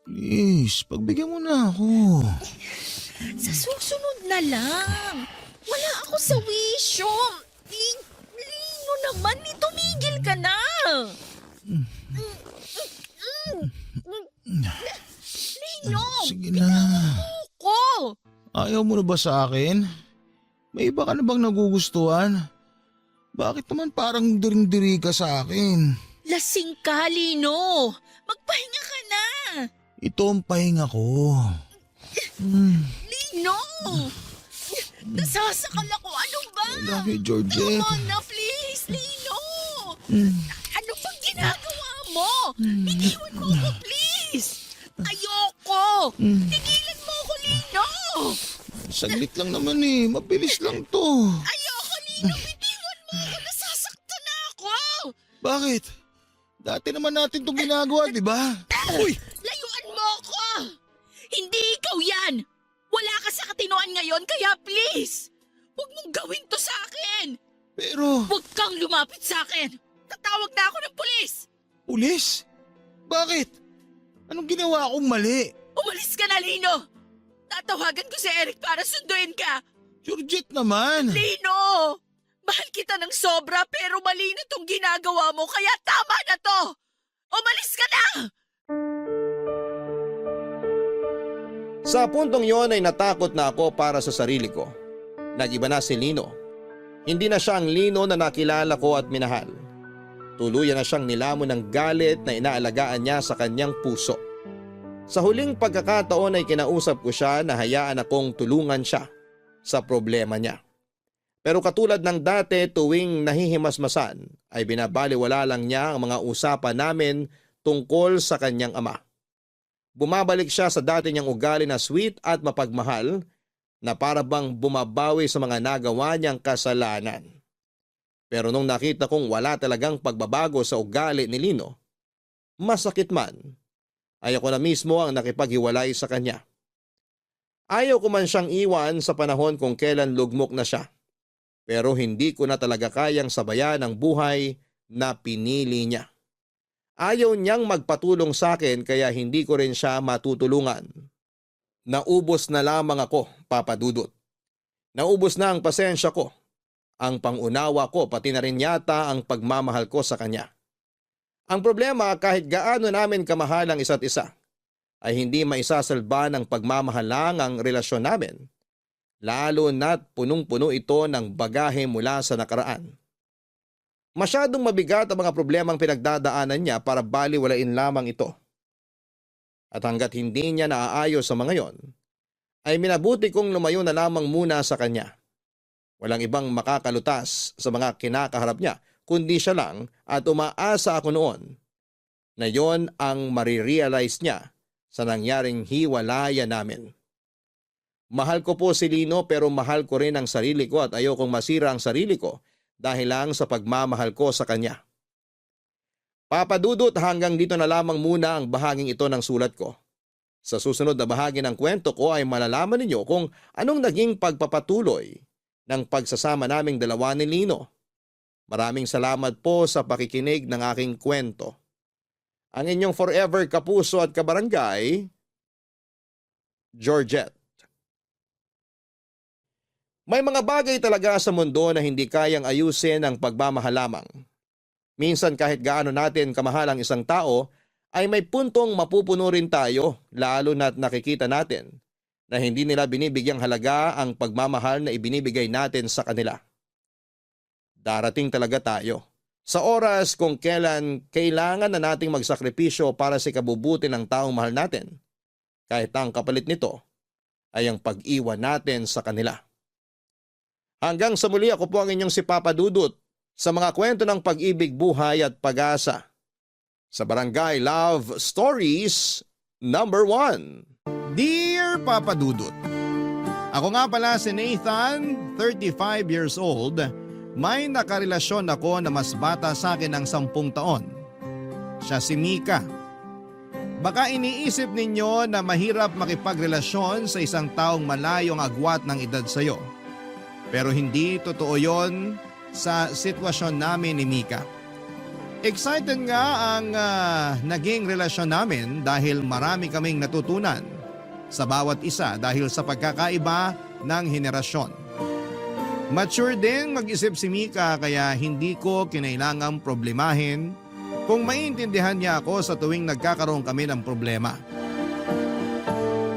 Please, pagbigyan mo na ako.
Sa susunod na lang. Wala ako sa wisyo. Lino naman, tumigil ka na. Lino,
Sige na.
ko.
Ayaw mo na ba sa akin? May iba ka na bang nagugustuhan? Bakit naman parang diring-diri ka sa akin?
Lasing ka, Lino. Magpahinga ka na.
Ito ang pahinga ko.
Lino! Nasasakal ako. Ano ba?
I love you, Georgette.
Come on na, please, Lino. Ano bang ginagawa mo? Iniwan mo ako, please. Ayoko. Tigilan mo ako, Lino.
Saglit lang naman eh. Mabilis lang to.
Ayoko, Lino. Bitiwan mo ako. Nasasaktan na ako.
Bakit? Dati naman natin itong ginagawa, di ba? Uy!
Layuan mo ako. Hindi ikaw yan. Wala ka sa katinoan ngayon, kaya please. Huwag mong gawin to sa akin.
Pero...
Huwag kang lumapit sa akin. Tatawag na ako ng pulis.
Pulis? Bakit? Anong ginawa akong mali?
Umalis ka na, Lino. Tatawagan ko si Eric para sunduin ka.
Georgette naman.
Lino! Mahal kita ng sobra pero mali na tong ginagawa mo kaya tama na to. Umalis ka na!
Sa puntong yon ay natakot na ako para sa sarili ko. Nag-iba na si Lino. Hindi na siya ang Lino na nakilala ko at minahal. Tuluyan na siyang nilamon ng galit na inaalagaan niya sa kanyang puso. Sa huling pagkakataon ay kinausap ko siya na hayaan akong tulungan siya sa problema niya. Pero katulad ng dati tuwing nahihimasmasan ay binabaliwala lang niya ang mga usapan namin tungkol sa kanyang ama. Bumabalik siya sa dati niyang ugali na sweet at mapagmahal na para bang bumabawi sa mga nagawa niyang kasalanan. Pero nung nakita kong wala talagang pagbabago sa ugali ni Lino, masakit man, ay ako na mismo ang nakipaghiwalay sa kanya. Ayaw ko man siyang iwan sa panahon kung kailan lugmok na siya. Pero hindi ko na talaga kayang sabayan ang buhay na pinili niya. Ayaw niyang magpatulong sa akin kaya hindi ko rin siya matutulungan. Naubos na lamang ako, Papa Dudut. Naubos na ang pasensya ko, ang pangunawa ko pati na rin yata ang pagmamahal ko sa kanya. Ang problema kahit gaano namin kamahal ang isa't isa, ay hindi maisasalba ng pagmamahal lang ang relasyon namin. Lalo na't punong-puno ito ng bagahe mula sa nakaraan. Masyadong mabigat ang mga problemang pinagdadaanan niya para baliwalain lamang ito. At hanggat hindi niya naaayos sa mga yon, ay minabuti kong lumayo na lamang muna sa kanya. Walang ibang makakalutas sa mga kinakaharap niya, kundi siya lang at umaasa ako noon na yon ang marirealize niya sa nangyaring hiwalayan namin. Mahal ko po si Lino pero mahal ko rin ang sarili ko at ayokong masira ang sarili ko dahil lang sa pagmamahal ko sa kanya. Papa Dudut, hanggang dito na lamang muna ang bahaging ito ng sulat ko. Sa susunod na bahagi ng kwento ko ay malalaman ninyo kung anong naging pagpapatuloy ng pagsasama naming dalawa ni Lino. Maraming salamat po sa pakikinig ng aking kwento. Ang inyong forever kapuso at kabarangay, Georgette. May mga bagay talaga sa mundo na hindi kayang ayusin ng pagmamahal lamang. Minsan kahit gaano natin kamahal ang isang tao, ay may puntong mapupuno rin tayo lalo na't nakikita natin na hindi nila binibigyang halaga ang pagmamahal na ibinibigay natin sa kanila. Darating talaga tayo sa oras kung kailan kailangan na nating magsakripisyo para sa ikabubuti ng taong mahal natin, kahit ang kapalit nito ay ang pag-iwan natin sa kanila. Hanggang sa muli, ako po ang inyong si Papa Dudut sa mga kwento ng pag-ibig, buhay at pag-asa sa Barangay Love Stories number 1.
Dear Papa Dudut, ako nga pala si Nathan, 35 years old. May nakarelasyon ako na mas bata sa akin ng 10 taon. Siya si Mika. Baka iniisip ninyo na mahirap makipagrelasyon sa isang taong malayong agwat ng edad sayo. Pero hindi totoo yon sa sitwasyon namin ni Mika. Excited nga ang naging relasyon namin dahil marami kaming natutunan sa bawat isa dahil sa pagkakaiba ng henerasyon. Mature din mag-isip si Mika kaya hindi ko kinailangang problemahin kung maintindihan niya ako sa tuwing nagkakaroon kami ng problema.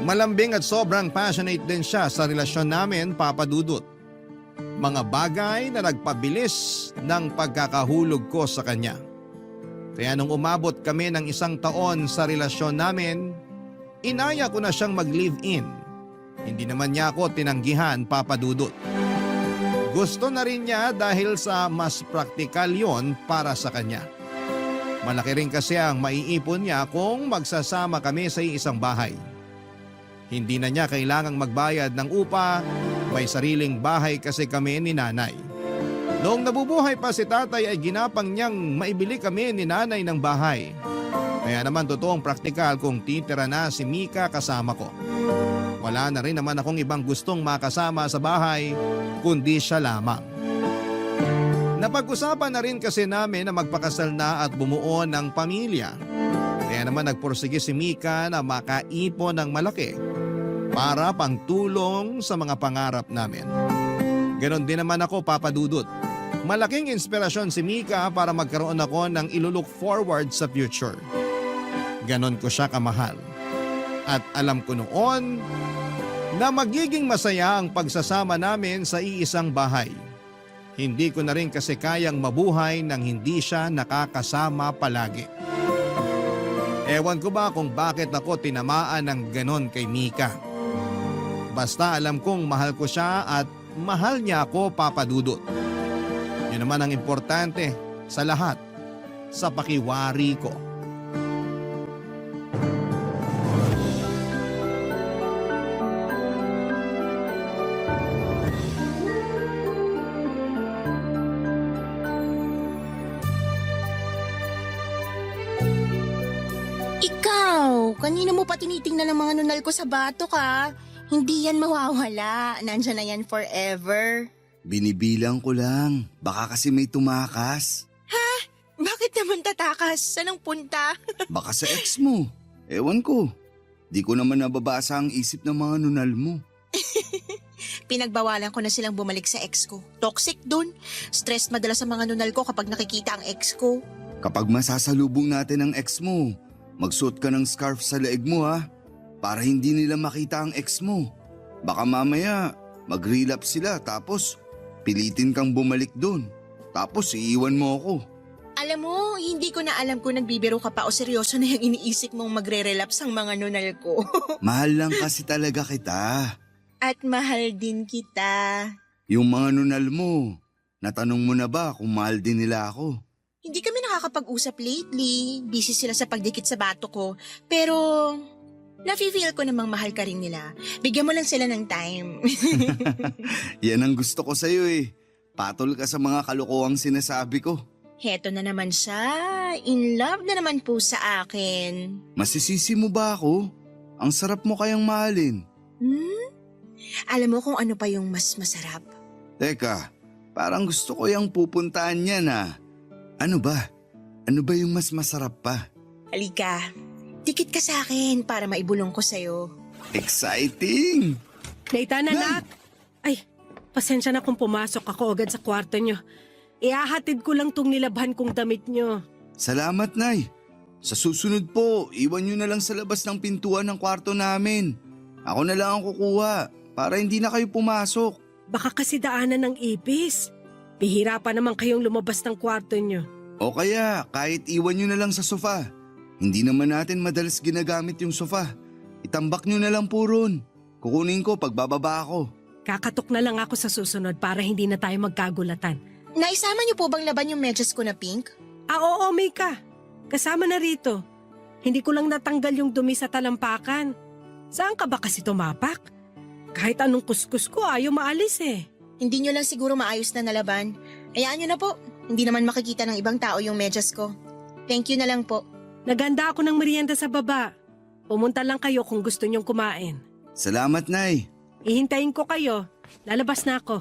Malambing at sobrang passionate din siya sa relasyon namin, Papa Dudut. Mga bagay na nagpabilis ng pagkakahulog ko sa kanya. Kaya nung umabot kami ng 1 taon sa relasyon namin, inaya ko na siyang mag-live-in. Hindi naman niya ako tinanggihan, Papa Dudut. Gusto na rin niya dahil sa mas praktikal yon para sa kanya. Malaki rin kasi ang maiipon niya kung magsasama kami sa isang bahay. Hindi na niya kailangang magbayad ng upa, may sariling bahay kasi kami ni nanay. Noong nabubuhay pa si tatay ay ginapang niyang maibili kami ni nanay ng bahay. Kaya naman totoong praktikal kung titira na si Mika kasama ko. Wala na rin naman akong ibang gustong makasama sa bahay kundi siya lamang. Napag-usapan na rin kasi namin na magpakasal na at bumuo ng pamilya. Kaya naman nagpursige si Mika na makaipon ng malaki para pangtulong sa mga pangarap namin. Ganon din naman ako, Papa Dudut. Malaking inspirasyon si Mika para magkaroon ako ng ilulook forward sa future. Ganon ko siya kamahal. At alam ko noon na magiging masaya ang pagsasama namin sa iisang bahay. Hindi ko na rin kasi kayang mabuhay nang hindi siya nakakasama palagi. Ewan ko ba kung bakit ako tinamaan ng ganon kay Mika. Basta alam kong mahal ko siya at mahal niya ako, Papa Dudut. Yun naman ang importante sa lahat, sa pakiwari ko.
Ikaw, kanina mo pa tinitingnan ang mga nunal ko sa batok ha. Hindi yan mawawala. Nandyan na yan forever.
Binibilang ko lang. Baka kasi may tumakas.
Bakit naman tatakas? Saan ang punta?
Baka sa ex mo. Ewan ko. Di ko naman nababasa ang isip ng mga nunal mo.
Pinagbawalan ko na silang bumalik sa ex ko. Toxic dun. Stressed madalas ang mga nunal ko kapag nakikita ang ex ko.
Kapag masasalubong natin ang ex mo, magsuot ka ng scarf sa leeg mo ha. Para hindi nila makita ang ex mo. Baka mamaya mag-relapse sila tapos pilitin kang bumalik doon. Tapos iiwan mo ako.
Alam mo, hindi ko na alam kung nagbibiro ka pa o seryoso na yung iniisip mong magre-relapse ang mga nunal ko.
Mahal lang kasi talaga kita.
At mahal din kita.
Yung mga nunal mo, natanong mo na ba kung mahal din nila ako?
Hindi kami nakakapag-usap lately. Busy sila sa pagdikit sa bato ko. Pero nafe-feel ko namang mahal ka rin nila. Bigyan mo lang sila ng time.
Yan ang gusto ko sa'yo eh. Patol ka sa mga kalokohang sinasabi ko.
Heto na naman siya. In love na naman po sa akin.
Masisisi mo ba ako? Ang sarap mo kayang mahalin.
Alam mo kung ano pa yung mas masarap?
Teka, parang gusto ko yung pupuntahan niya na. Ano ba? Ano ba yung mas masarap pa?
Halika, dikit ka sa akin para maibulong ko sa'yo.
Exciting!
Nathan, anak! Ay, pasensya na kung pumasok ako agad sa kwarto nyo. Ihahatid ko lang tong nilabhan kong damit nyo.
Salamat, Nay. Sa susunod po, iwan niyo na lang sa labas ng pintuan ng kwarto namin. Ako na lang ang kukuha para hindi na kayo pumasok.
Baka kasi daanan ng ipis. Bihira pa naman kayong lumabas ng kwarto nyo.
O kaya, kahit iwan niyo na lang sa sofa. Hindi naman natin madalas ginagamit yung sofa. Itambak niyo na lang po ron. Kukunin ko pagbababa ako.
Kakatok na lang ako sa susunod para hindi na tayo magkagulatan.
Naisama niyo po bang laban yung medyas ko na pink?
Oo, Mika. Kasama na rito. Hindi ko lang natanggal yung dumi sa talampakan. Saan ka ba kasi tumapak? Kahit anong kuskus ko, ayaw maalis eh.
Hindi niyo lang siguro maayos na nalaban. Hayaan niyo na po. Hindi naman makikita ng ibang tao yung medyas ko. Thank you na lang po.
Naganda ako ng merienda sa baba. Pumunta lang kayo kung gusto nyong kumain.
Salamat, Nay.
Ihintayin ko kayo. Lalabas na ako.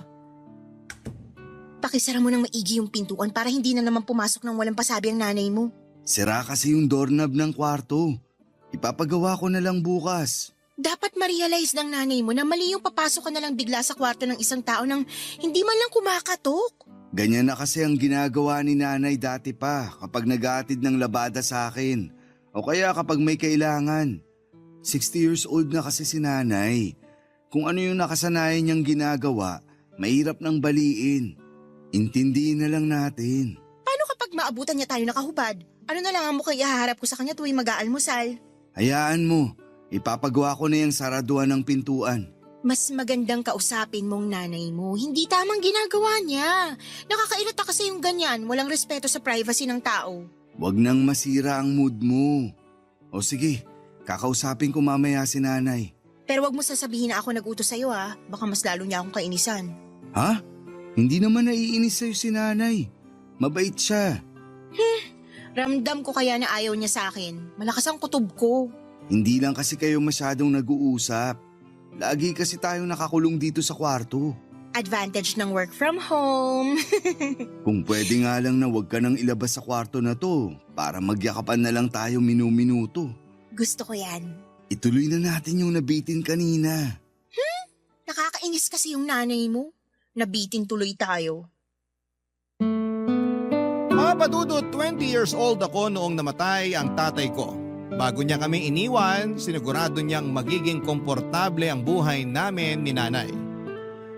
Pakisara mo ng maigi yung pintuan para hindi na naman pumasok ng walang pasabi ang nanay mo.
Sira kasi yung doorknob ng kwarto. Ipapagawa ko na lang bukas.
Dapat ma-realize ng nanay mo na mali yung papasok ka na lang bigla sa kwarto ng isang tao nang hindi man lang kumakatok.
Ganyan na kasi ang ginagawa ni nanay dati pa kapag nag-aatid ng labada sa akin. O kaya kapag may kailangan. 60 years old na kasi si nanay. Kung ano yung nakasanayan niyang ginagawa, mahirap nang baliin. Intindihin na lang natin.
Paano kapag maabutan niya tayo nakahubad? Ano na lang ang mukhang ihaharap ko sa kanya tuwing mag-aalmusal?
Hayaan mo, ipapagawa ko na yung saraduan ng pintuan.
Mas magandang kausapin mong nanay mo. Hindi tamang ginagawa niya. Nakakairita kasi yung ganyan. Walang respeto sa privacy ng tao.
Huwag nang masira ang mood mo. O sige, kakausapin ko mamaya si nanay.
Pero wag mo sasabihin na ako nag-utos sa'yo ha. Baka mas lalo niya akong kainisan.
Ha? Hindi naman naiinis sa'yo si nanay. Mabait siya.
Ramdam ko kaya na ayaw niya sa akin. Malakas ang kutob ko.
Hindi lang kasi kayo masyadong nag-uusap. Lagi kasi tayong nakakulong dito sa kwarto.
Advantage ng work from home.
Kung pwede nga lang na wag ka nang ilabas sa kwarto na to para magyakapan na lang tayo minu-minuto.
Gusto ko yan.
Ituloy na natin yung nabitin kanina.
Nakakainis kasi yung nanay mo. Nabitin tuloy tayo.
Papa Dudut, 20 years old ako noong namatay ang tatay ko. Bago niya kami iniwan, sinigurado niyang magiging komportable ang buhay namin ni nanay.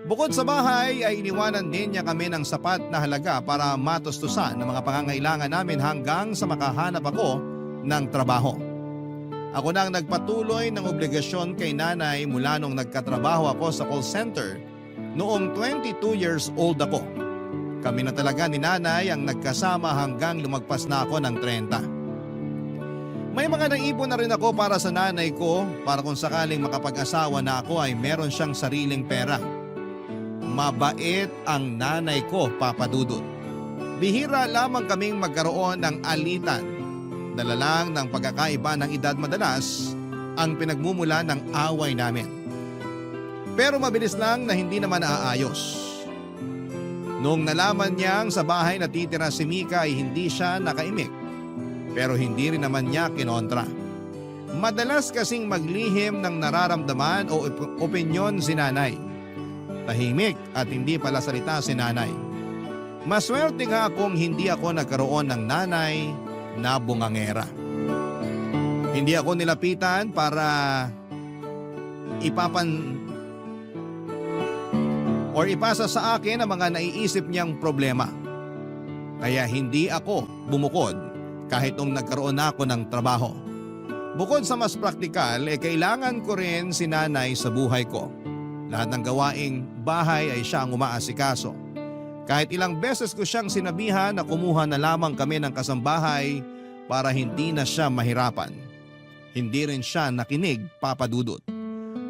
Bukod sa bahay ay iniwanan din niya kami ng sapat na halaga para matustusan ang mga pangangailangan namin hanggang sa makahanap ako ng trabaho. Ako na ang nagpatuloy ng obligasyon kay nanay mula nung nagkatrabaho ako sa call center noong 22 years old ako. Kami na talaga ni nanay ang nagkasama hanggang lumagpas na ako ng 30. May mga naipon na rin ako para sa nanay ko para kung sakaling makapag-asawa na ako ay meron siyang sariling pera. Mabait ang nanay ko, Papa Dudut. Bihira lamang kaming magkaroon ng alitan. Dala lang ng pagkakaiba ng edad madalas ang pinagmumula ng away namin. Pero mabilis lang na hindi naman aayos. Noong nalaman niyang sa bahay natitira si Mika ay hindi siya nakaimik. Pero hindi rin naman niya kinontra. Madalas kasing maglihim ng nararamdaman o opinyon si nanay. Tahimik at hindi pala salita si nanay. Maswerte nga kung hindi ako nagkaroon ng nanay na bungangera. Hindi ako nilapitan para ipasa sa akin ang mga naiisip niyang problema. Kaya hindi ako bumukod kahit nung nagkaroon ako ng trabaho. Bukod sa mas praktikal, kailangan ko rin si nanay sa buhay ko. Lahat ng gawaing bahay ay siya ang umaasikaso. Kahit ilang beses ko siyang sinabihan na kumuha na lamang kami ng kasambahay para hindi na siya mahirapan. Hindi rin siya nakinig, Papa Dudut.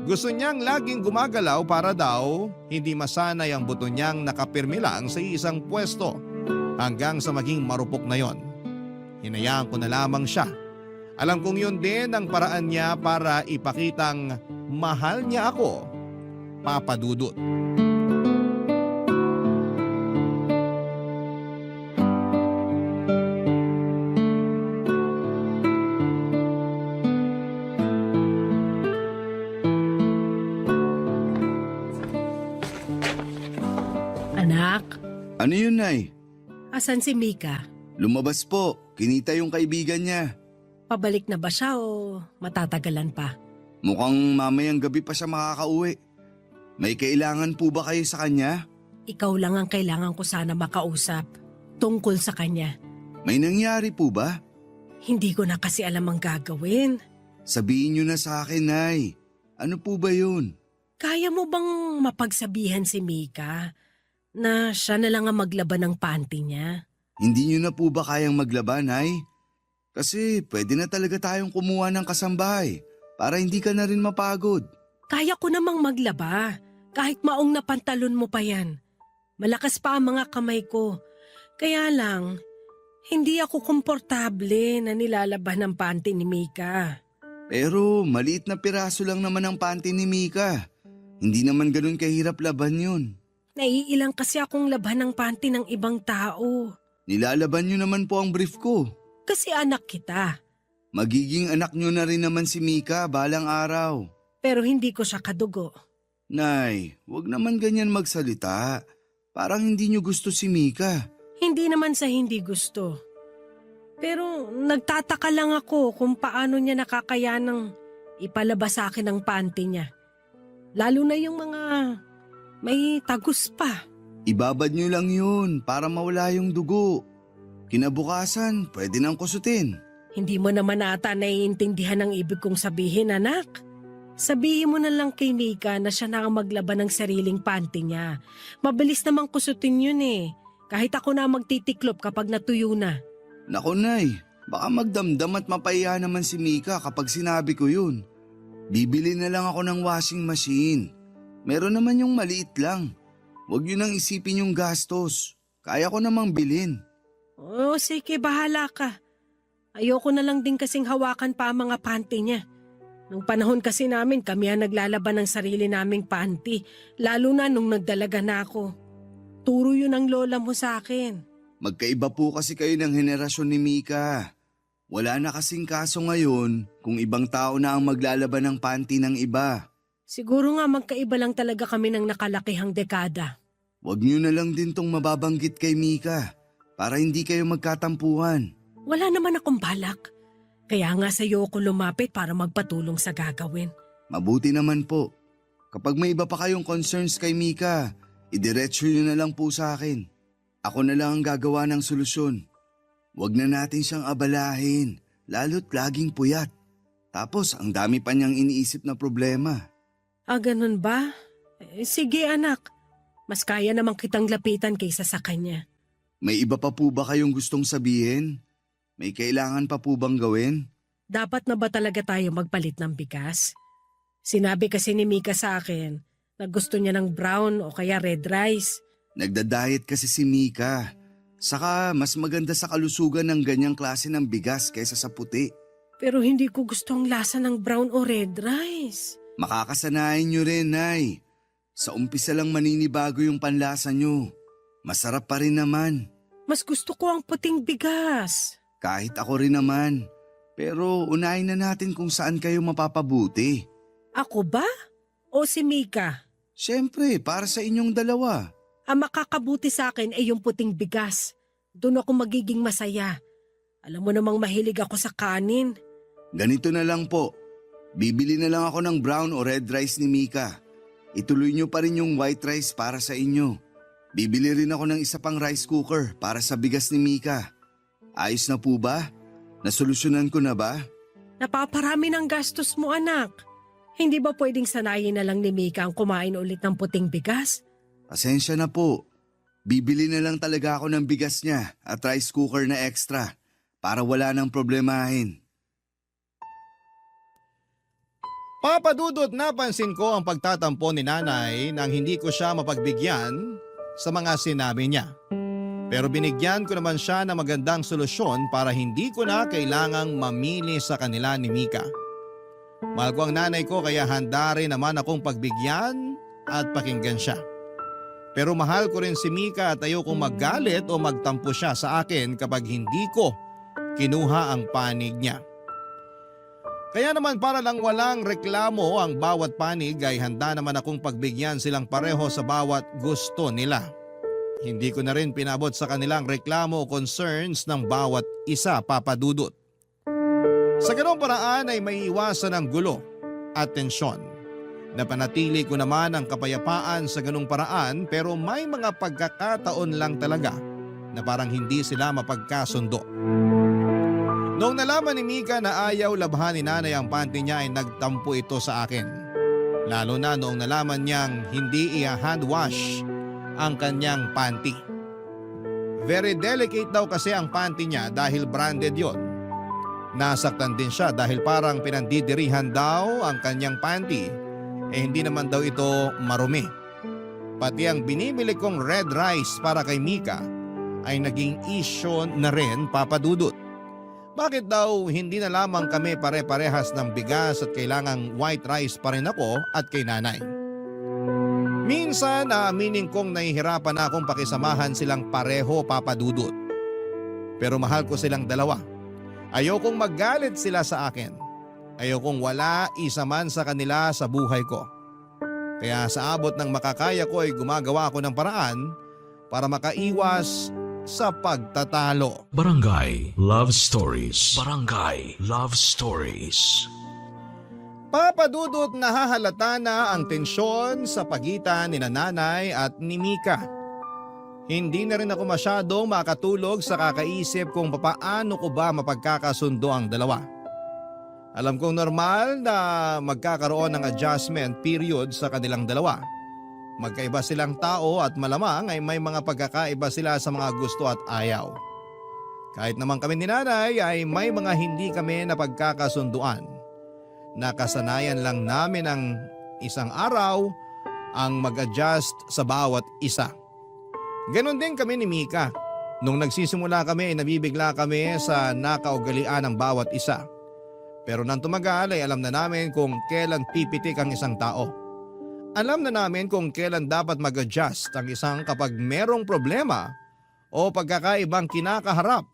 Gusto niyang laging gumagalaw para daw hindi masanay ang buto niyang nakapirmi lang sa isang pwesto hanggang sa maging marupok na yon. Hinayaan ko na lamang siya. Alam kong yun din ang paraan niya para ipakitang mahal niya ako, Papa Dudut.
Anak,
Ano yun, Nay?
asan si Mika?
Lumabas po. Kinita yung kaibigan niya.
Pabalik na ba siya o matatagalan pa?
Mukhang mamayang gabi pa siya makakauwi. May kailangan po ba kayo sa kanya?
Ikaw lang ang kailangan ko sana makausap tungkol sa kanya.
May nangyari po ba?
Hindi ko na kasi alam ang gagawin.
Sabihin niyo na sa akin, Nay. Ano po ba yun?
Kaya mo bang mapagsabihan si Mika na siya na lang ang maglaban ng panty niya?
Hindi niyo na po ba kayang maglaban, Nay? Kasi pwede na talaga tayong kumuha ng kasambahay para hindi ka na rin mapagod.
Kaya ko namang maglaba kahit maong na pantalon mo pa yan. Malakas pa ang mga kamay ko. Kaya lang, hindi ako komportable na nilalaban ng panty ni Mika.
Pero maliit na piraso lang naman ang panty ni Mika. Hindi naman ganun kahirap laban yun.
Naiilang kasi akong laban ng panty ng ibang tao.
Nilalaban niyo naman po ang brief ko.
Kasi anak kita.
Magiging anak niyo na rin naman si Mika balang araw.
Pero hindi ko siya kadugo.
Nay, wag naman ganyan magsalita. Parang hindi niyo gusto si Mika.
Hindi naman sa hindi gusto. Pero nagtataka lang ako kung paano niya nakakayanang ipalabas sa akin ang panty niya. Lalo na yung mga may tagus pa.
Ibabad niyo lang yun para mawala yung dugo. Kinabukasan, pwede nang kusutin.
Hindi mo naman ata naiintindihan ang ibig kong sabihin, anak. Sabihin mo na lang kay Mika na siya na ang maglaban ng sariling panty niya. Mabilis namang kusutin yun eh. Kahit ako na magtitiklop kapag natuyo na.
Naku, Nay, baka magdamdam at mapaiya naman si Mika kapag sinabi ko yun. Bibili na lang ako ng washing machine. Meron naman yung maliit lang. Huwag yun nang isipin yung gastos. Kaya ko namang bilhin.
Oh, sige, bahala ka. Ayoko na lang din kasing hawakan pa ang mga panty niya. Nung panahon kasi namin, kami ang naglalaban ng sarili naming panty. Lalo na nung nagdalaga na ako. Turo yun ang lola mo sa akin.
Magkaiba po kasi kayo ng henerasyon ni Mika. Wala na kasing kaso ngayon kung ibang tao na ang maglalaban ng panty ng iba.
Siguro nga magkaiba lang talaga kami ng nakalakihang dekada.
Huwag niyo na lang din tong mababanggit kay Mika para hindi kayo magkatampuhan.
Wala naman akong balak. Kaya nga sa'yo ako lumapit para magpatulong sa gagawin.
Mabuti naman po. Kapag may iba pa kayong concerns kay Mika, idiretso nyo na lang po sa akin. Ako na lang ang gagawa ng solusyon. Huwag na natin siyang abalahin, lalo't laging puyat. Tapos ang dami pa niyang iniisip na problema.
Ah, ganun ba? Sige anak, mas kaya namang kitang lapitan kaysa sa kanya.
May iba pa po ba kayong gustong sabihin? May kailangan pa po bang gawin?
Dapat na ba talaga tayo magpalit ng bigas? Sinabi kasi ni Mika sa akin na gusto niya ng brown o kaya red rice.
Nagda-diet kasi si Mika. Saka mas maganda sa kalusugan ng ganyang klase ng bigas kaysa sa puti.
Pero hindi ko gusto ang lasa ng brown o red rice.
Makakasanayan nyo rin, Nay. Sa umpisa lang maninibago yung panlasa nyo. Masarap pa rin naman.
Mas gusto ko ang puting bigas.
Kahit ako rin naman. Pero unahin na natin kung saan kayo mapapabuti.
Ako ba? O si Mika?
Siyempre, para sa inyong dalawa.
Ang makakabuti sa akin ay yung puting bigas. Doon ako magiging masaya. Alam mo namang mahilig ako sa kanin.
Ganito na lang po. Bibili na lang ako ng brown o red rice ni Mika. Ituloy nyo pa rin yung white rice para sa inyo. Bibili rin ako ng isa pang rice cooker para sa bigas ni Mika. Ayos na po ba? Nasolusyonan ko na ba?
Napaparami ng gastos mo anak. Hindi ba pwedeng sanayin na lang ni Mika ang kumain ulit ng puting bigas?
Pasensya na po. Bibili na lang talaga ako ng bigas niya at rice cooker na extra para wala nang problemahin.
Papa Dudut, napansin ko ang pagtatampo ni nanay nang hindi ko siya mapagbigyan sa mga sinabi niya. Pero binigyan ko naman siya ng magandang solusyon para hindi ko na kailangang mamili sa kanila ni Mika. Mahal ko ang nanay ko kaya handa rin naman akong pagbigyan at pakinggan siya. Pero mahal ko rin si Mika at ayokong magalit o magtampo siya sa akin kapag hindi ko kinuha ang panig niya. Kaya naman para lang walang reklamo ang bawat panig ay handa naman akong pagbigyan silang pareho sa bawat gusto nila. Hindi ko na rin pinabot sa kanilang reklamo o concerns ng bawat isa, Papa Dudut. Sa ganong paraan ay may iwasan ng gulo at tensyon. Napanatili ko naman ang kapayapaan sa ganung paraan pero may mga pagkakataon lang talaga na parang hindi sila mapagkasundo. Noong nalaman ni Mika na ayaw labhan ni nanay ang panty niya ay nagtampo ito sa akin. Lalo na noong nalaman niyang hindi i-hand wash ang kanyang panty. Very delicate daw kasi ang panty niya dahil branded yon. Nasaktan din siya dahil parang pinandidirihan daw ang kanyang panty. Hindi naman daw ito marumi. Pati ang binibili kong red rice para kay Mika ay naging issue na rin, Papa Dudut. Bakit daw hindi na lamang kami pare-parehas ng bigas at kailangang white rice pa rin ako at kay nanay? Minsan naaminin kong nahihirapan na akong pakisamahan silang pareho, Papa Dudut. Pero mahal ko silang dalawa. Ayokong magalit sila sa akin. Ayokong wala isa man sa kanila sa buhay ko. Kaya sa abot ng makakaya ko ay gumagawa ako ng paraan para makaiwas sa pagtatalo.
Barangay Love Stories. Barangay Love Stories.
Papa Dudut, nahahalata na ang tensyon sa pagitan ni nanay at ni Mika. Hindi na rin ako masyadong makatulog sa kakaisip kung papaano ko ba mapagkakasundo ang dalawa. Alam kong normal na magkakaroon ng adjustment period sa kanilang dalawa. Magkaiba silang tao at malamang ay may mga pagkakaiba sila sa mga gusto at ayaw. Kahit naman kami ni nanay ay may mga hindi kami napagkakasunduan. Nakasanayan lang namin ang isang araw ang mag-adjust sa bawat isa. Ganon din kami ni Mika. Nung nagsisimula kami ay nabibigla kami sa nakaugalian ng bawat isa. Pero nang tumagal ay alam na namin kung kailan pipitik ang isang tao. Alam na namin kung kailan dapat mag-adjust ang isang kapag merong problema o pagkakaibang kinakaharap.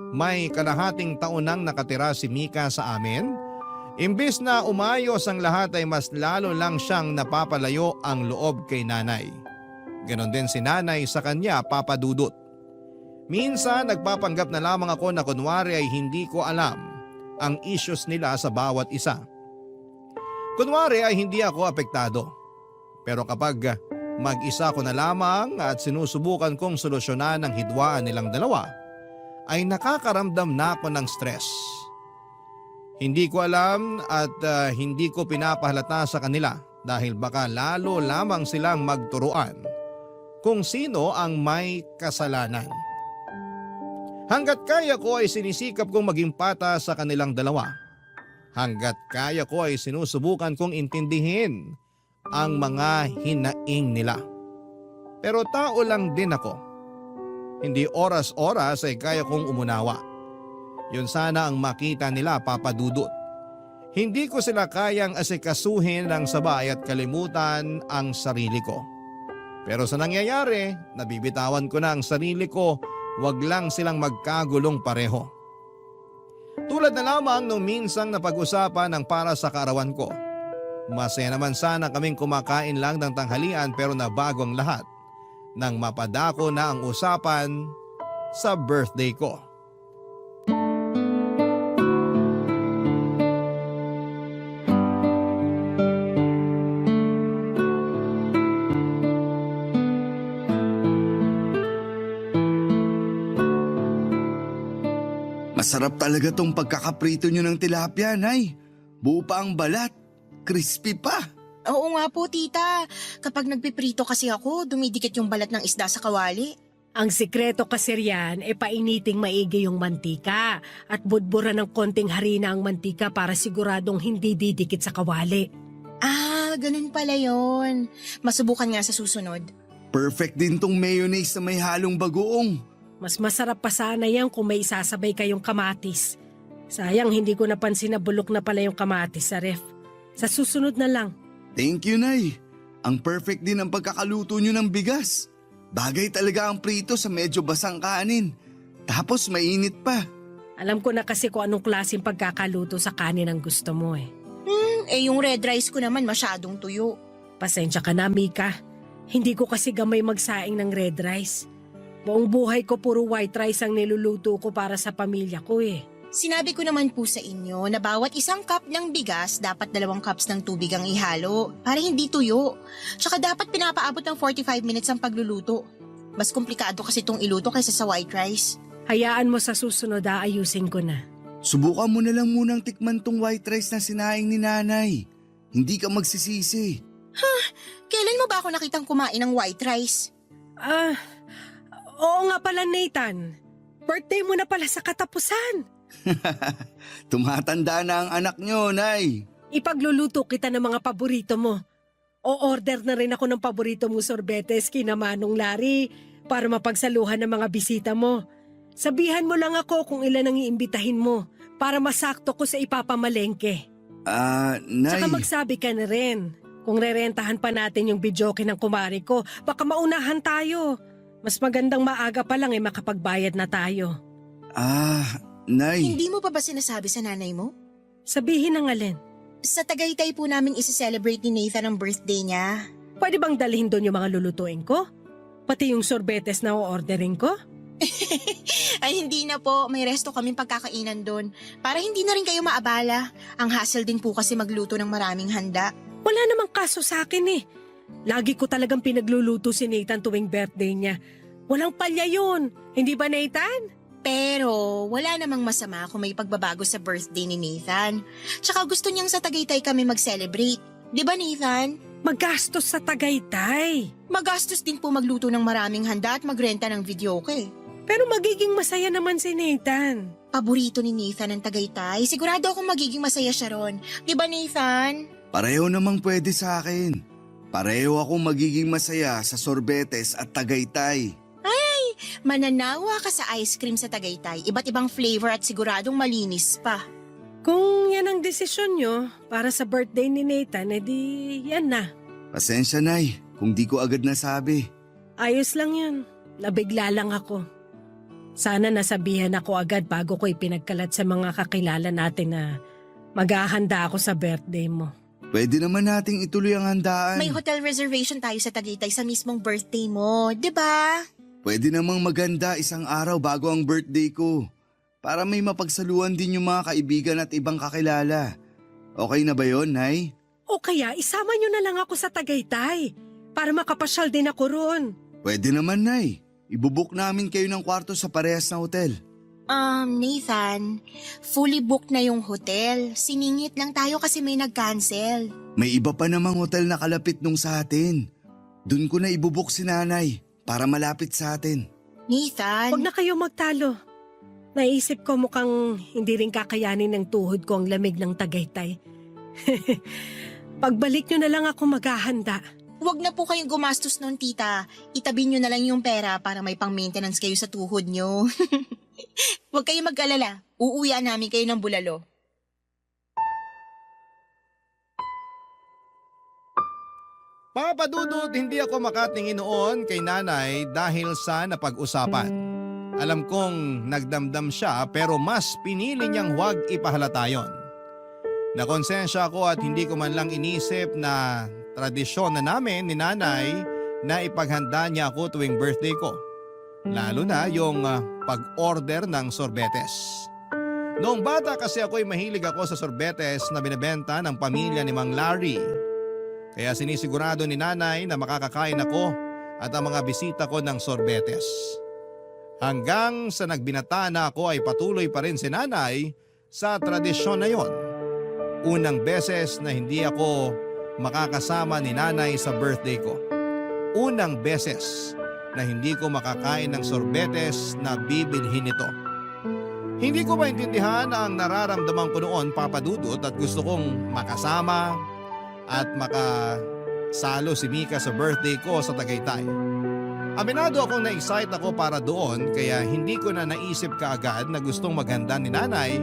May kalahating taon nang nakatira si Mika sa amin. Imbis na umayos ang lahat ay mas lalo lang siyang napapalayo ang loob kay nanay. Ganon din si nanay sa kanya, Papa Dudut. Minsan nagpapanggap na lamang ako na kunwari ay hindi ko alam
ang issues nila sa bawat isa. Kunwari ay hindi ako apektado. Pero kapag mag-isa ko na lamang at sinusubukan kong solusyonan ang hidwaan nilang dalawa, ay nakakaramdam na ako ng stress. Hindi ko alam at hindi ko pinapahalata sa kanila dahil baka lalo lamang silang magturuan kung sino ang may kasalanan. Hanggat kaya ko ay sinisikap kong maging pata sa kanilang dalawa. Hanggat kaya ko ay sinusubukan kong intindihin ang mga hinaing nila. Pero tao lang din ako. Hindi oras-oras ay kaya kong umunawa. Yun sana ang makita nila, Papa Dudut. Hindi ko sila kayang asikasuhin ng sabay at kalimutan ang sarili ko. Pero sa nangyayari, nabibitawan ko na ang sarili ko, wag lang silang magkagulong pareho. Tulad na lamang nung minsang napag-usapan ng para sa kaarawan ko. Masaya naman sana kaming kumakain lang ng tanghalian pero nabago ang lahat nang mapadako na ang usapan sa birthday ko.
Masarap talaga tong pagkakaprito nyo ng tilapia, Nay. Buo pa ang balat. Crispy pa.
Oo nga po, tita. Kapag nagpiprito kasi ako, dumidikit yung balat ng isda sa kawali.
Ang sikreto kasi riyan e painiting maigi yung mantika at budburan ng konting harina ang mantika para siguradong hindi didikit sa kawali.
Ah, ganun pala yon. Masubukan nga sa susunod.
Perfect din tong mayonnaise na may halong bagoong.
Mas masarap pa sana yan kung may isasabay kayong kamatis. Sayang hindi ko napansin na bulok na pala yung kamatis sa ref. Sa susunod na lang.
Thank you, Nay. Ang perfect din ang pagkakaluto nyo ng bigas. Bagay talaga ang prito sa medyo basang kanin. Tapos mainit pa.
Alam ko na kasi kung anong klaseng pagkakaluto sa kanin ang gusto mo eh.
Yung red rice ko naman masyadong tuyo.
Pasensya ka na, Mika. Hindi ko kasi gamay magsaing ng red rice. Buong buhay ko puro white rice ang niluluto ko para sa pamilya ko eh.
Sinabi ko naman po sa inyo na bawat isang cup ng bigas dapat 2 cups ng tubig ang ihalo para hindi tuyo. Tsaka dapat pinapaabot ng 45 minutes ang pagluluto. Mas komplikado kasi itong iluto kaysa sa white rice.
Hayaan mo sa susunod ayusin ko na.
Subukan mo na lang munang tikman tong white rice na sinaing ni Nanay. Hindi ka magsisisi.
Kailan mo ba ako nakitang kumain ng white rice?
Oo nga pala Nathan. Birthday mo na pala sa katapusan.
Tumatanda na ang anak nyo, Nay.
Ipagluluto kita ng mga paborito mo. O-order na rin ako ng paborito mo sorbetes kina Manong Larry para mapagsaluhan ng mga bisita mo. Sabihan mo lang ako kung ilan ang iimbitahin mo para masakto ko sa ipapamalengke.
Nay.
Saka magsabi ka na rin. Kung rerentahan pa natin yung videoke ng kumari ko, baka maunahan tayo. Mas magandang maaga pa lang makapagbayad na tayo.
Nay.
Hindi mo pa ba sinasabi sa nanay mo?
Sabihin ng alin.
Sa Tagaytay po namin isi-celebrate ni Nathan ang birthday niya.
Pwede bang dalhin doon yung mga lulutuin ko? Pati yung sorbetes na o-ordering ko?
Ay hindi na po, may resto kaming pagkakainan doon. Para hindi na rin kayo maabala. Ang hassle din po kasi magluto ng maraming handa.
Wala namang kaso sa akin eh. Lagi ko talagang pinagluluto si Nathan tuwing birthday niya. Walang palya yun. Hindi ba Nathan?
Pero wala namang masama kung may pagbabago sa birthday ni Nathan. Tsaka gusto niyang sa Tagaytay kami mag-celebrate. Di ba Nathan?
Magastos sa Tagaytay.
Magastos din po magluto ng maraming handa at magrenta ng videoke.
Pero magiging masaya naman si Nathan.
Paborito ni Nathan ang Tagaytay. Sigurado akong magiging masaya siya ron. Di ba Nathan?
Pareho namang pwede sa akin. Pareho akong magiging masaya sa sorbetes at Tagaytay.
Mananawa ka sa ice cream sa Tagaytay. Iba't ibang flavor at siguradong malinis pa.
Kung yan ang desisyon nyo para sa birthday ni Nathan, edi yan na.
Pasensya, Nay, kung di ko agad nasabi.
Ayos lang yun. Nabigla lang ako. Sana nasabihan ako agad bago ko ipinagkalat sa mga kakilala natin na maghahanda ako sa birthday mo.
Pwede naman nating ituloy ang handaan.
May hotel reservation tayo sa Tagaytay sa mismong birthday mo, di ba?
Pwede namang maganda isang araw bago ang birthday ko. para may mapagsaluhan din yung mga kaibigan at ibang kakilala. Okay na ba yon, Nay?
O kaya isama nyo na lang ako sa Tagaytay para makapasyal din ako roon.
Pwede naman, Nay. Ibubuk namin kayo ng kwarto sa parehas na hotel.
Nathan, fully booked na yung hotel. Siningit lang tayo kasi may nag-cancel.
May iba pa namang hotel na kalapit nung sa atin. Doon ko na ibubuk si Nanay para malapit sa atin.
Nathan,
Huwag na kayo magtalo. Naisip ko mukhang hindi rin kakayanin ng tuhod ko ang lamig ng Tagaytay. Pagbalik nyo na lang ako maghahanda.
wag na po kayong gumastos nun, tita. Itabi nyo na lang yung pera para may pang-maintenance kayo sa tuhod nyo. Huwag kayong mag-alala. Uuwian namin kayo ng bulalo.
Papa Dudut, hindi ako makatingin noon kay nanay dahil sa napag-usapan. Alam kong nagdamdam siya pero mas pinili niyang huwag ipahalata yon. Nakonsensya ako at hindi ko man lang inisip na tradisyon na namin ni nanay na ipaghanda niya ako tuwing birthday ko. Lalo na yung pag-order ng sorbetes. Noong bata kasi ako'y mahilig ako sa sorbetes na binebenta ng pamilya ni Mang Larry. Kaya sinisigurado ni nanay na makakakain ako at ang mga bisita ko ng sorbetes. Hanggang sa nagbinata na ako ay patuloy pa rin si nanay sa tradisyon na yon. Unang beses na hindi ako makakasama ni nanay sa birthday ko. Unang beses na hindi ko makakain ng sorbetes na bibilhin nito. Hindi ko maintindihan ang nararamdaman ko noon, Papa Dudut, at gusto kong makasama at makasalo si Mika sa birthday ko sa Tagaytay. Aminado akong na-excite ako para doon kaya hindi ko na naisip kaagad na gustong maghanda ni nanay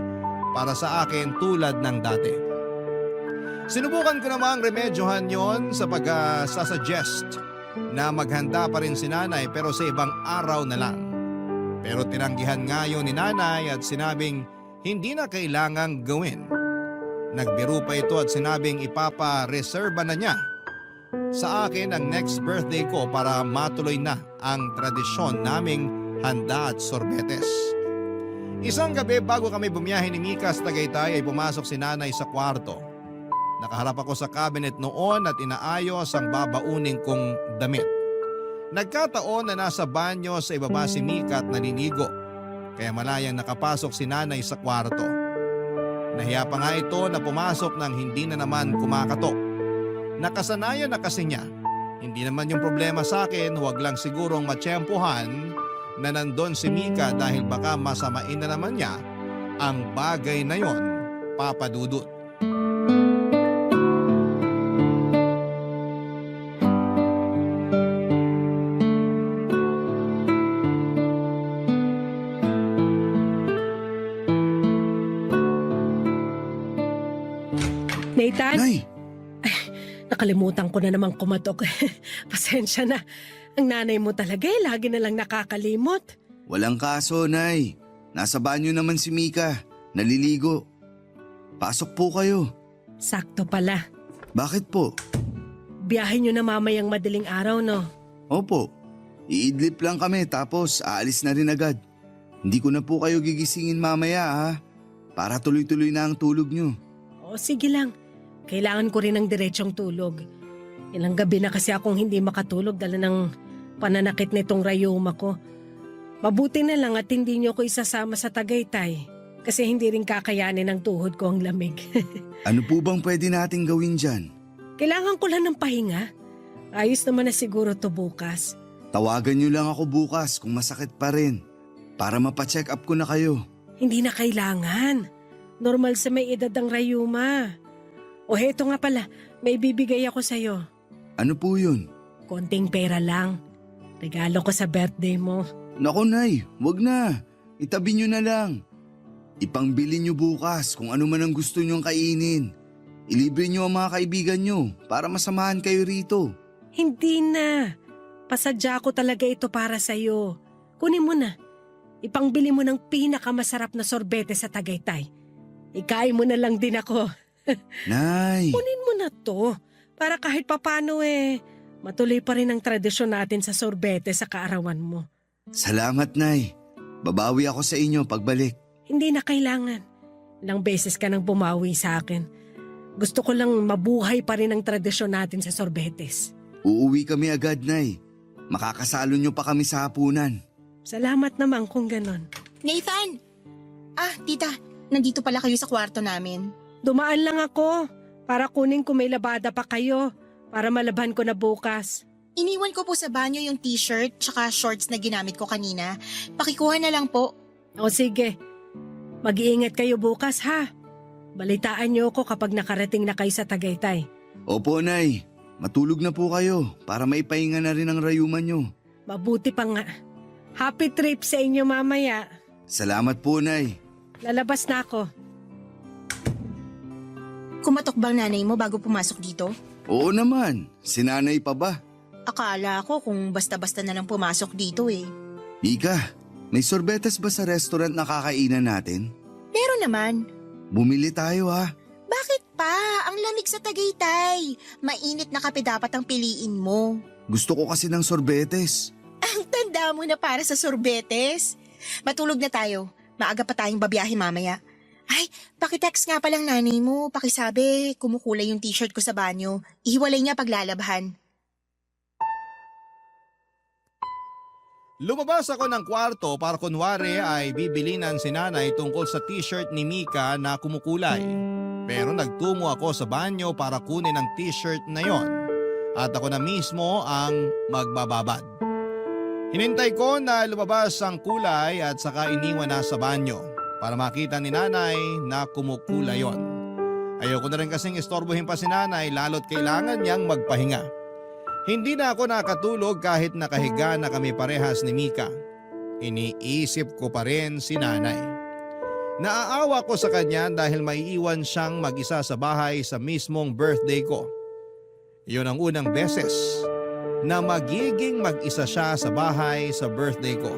para sa akin tulad ng dati. Sinubukan ko namang remedyohan yon sa pag-suggest na maghanda pa rin si nanay pero sa ibang araw na lang. Pero tinanggihan nga yun ni nanay at sinabing hindi na kailangang gawin. Nagbiro pa ito at sinabing ipapa-reserva na niya sa akin ang next birthday ko para matuloy na ang tradisyon naming handa at sorbetes. Isang gabi bago kami bumiyahe ni Mika sa Tagaytay ay pumasok si nanay sa kwarto. Nakaharap ako sa cabinet noon at inaayos ang babauning kong damit. Nagkataon na nasa banyo sa ibaba si Mika at naninigo. Kaya malayang nakapasok si nanay sa kwarto. Nahiya pa nga ito na pumasok nang hindi na naman kumakatok. Nakasanayan na kasi niya. Hindi naman yung problema sa akin, huwag lang sigurong matsyempohan na nandun si Mika dahil baka masamain na naman niya ang bagay na yon, Papa Dudut.
Nathan?
Nay!
Nakalimutan ko na namang kumatok. Pasensya na. Ang nanay mo talaga lagi na lang nakakalimot.
Walang kaso, Nay. Nasa banyo naman si Mika. Naliligo. Pasok po kayo.
Sakto pala.
Bakit po?
Biyahe nyo na mamayang madaling araw, no?
Opo. Iidlip lang kami tapos aalis na rin agad. Hindi ko na po kayo gigisingin mamaya ha. Para tuloy-tuloy na ang tulog nyo.
O sige lang. Kailangan ko rin ng diretsong tulog. Ilang gabi na kasi akong hindi makatulog dala ng pananakit nitong rayuma ko. Mabuti na lang at hindi niyo ko isasama sa Tagaytay kasi hindi rin kakayanin ng tuhod ko ang lamig.
Ano po bang pwede nating gawin dyan?
Kailangan ko lang ng pahinga. Ayos naman na siguro to bukas.
Tawagan nyo lang ako bukas kung masakit pa rin. Para mapacheck up ko na kayo.
Hindi na kailangan. Normal sa may edad ang rayuma. O heto nga pala, may bibigay ako sa'yo.
Ano po yun?
Konting pera lang. Regalo ko sa birthday mo.
Naku, Nay, wag na. Itabi nyo na lang. Ipangbili nyo bukas kung ano man ang gusto nyong kainin. Ilibre nyo ang mga kaibigan nyo para masamahan kayo rito.
Hindi na. Pasadya ko talaga ito para sa'yo. Kunin mo na. Ipangbili mo ng pinakamasarap na sorbete sa Tagaytay. Ikain mo na lang din ako.
Nay!
Kunin mo na to. Para kahit papano matuloy pa rin ang tradisyon natin sa sorbete sa kaarawan mo.
Salamat, Nay. Babawi ako sa inyo pagbalik.
Hindi na kailangan. Ilang beses ka nang bumawi sa akin. Gusto ko lang mabuhay pa rin ang tradisyon natin sa Sorbetes.
Uuwi kami agad, Nay. Makakasalo niyo pa kami sa hapunan.
Salamat naman kung ganon.
Nathan! Tita, nandito pala kayo sa kwarto namin.
Dumaan lang ako para kunin kung may labada pa kayo para malaban ko na bukas.
Iniwan ko po sa banyo yung t-shirt tsaka shorts na ginamit ko kanina. Pakikuha na lang po.
O sige, mag-iingat kayo bukas ha. Balitaan niyo ako kapag nakarating na kayo sa Tagaytay.
Opo, Nay. Matulog na po kayo para maipahinga na rin ang rayuman niyo.
Mabuti pa nga. Happy trip sa inyo mamaya.
Salamat po, Nay.
Lalabas na ako.
Kumatok bang nanay mo bago pumasok dito?
Oo naman. Sinanay pa ba?
Akala ko kung basta-basta na lang pumasok dito eh.
Mika, may sorbetes ba sa restaurant na kakainan natin?
Meron naman.
Bumili tayo ha.
Bakit pa? Ang lamig sa Tagaytay. Mainit na kape dapat ang piliin mo.
Gusto ko kasi ng sorbetes.
Ang tanda mo na para sa sorbetes. Matulog na tayo. Maaga pa tayong babiyahe mamaya. Ay, pakitext nga palang nanay mo. Pakisabi, kumukulay yung t-shirt ko sa banyo. Ihiwalay niya paglalabhan.
Lumabas ako ng kwarto para kunwari ay bibilinan si nanay tungkol sa t-shirt ni Mika na kumukulay. Pero nagtungo ako sa banyo para kunin ang t-shirt na yon at ako na mismo ang magbababad. Hinintay ko na lumabas ang kulay at saka iniwan na sa banyo para makita ni nanay na kumukulay yon. Ayoko na rin kasing istorbohin pa si nanay lalo't kailangan niyang magpahinga. Hindi na ako nakatulog kahit nakahiga na kami parehas ni Mika. Iniisip ko pa rin si nanay. Naaawa ko sa kanya dahil maiiwan siyang mag-isa sa bahay sa mismong birthday ko. Iyon ang unang beses na magiging mag-isa siya sa bahay sa birthday ko.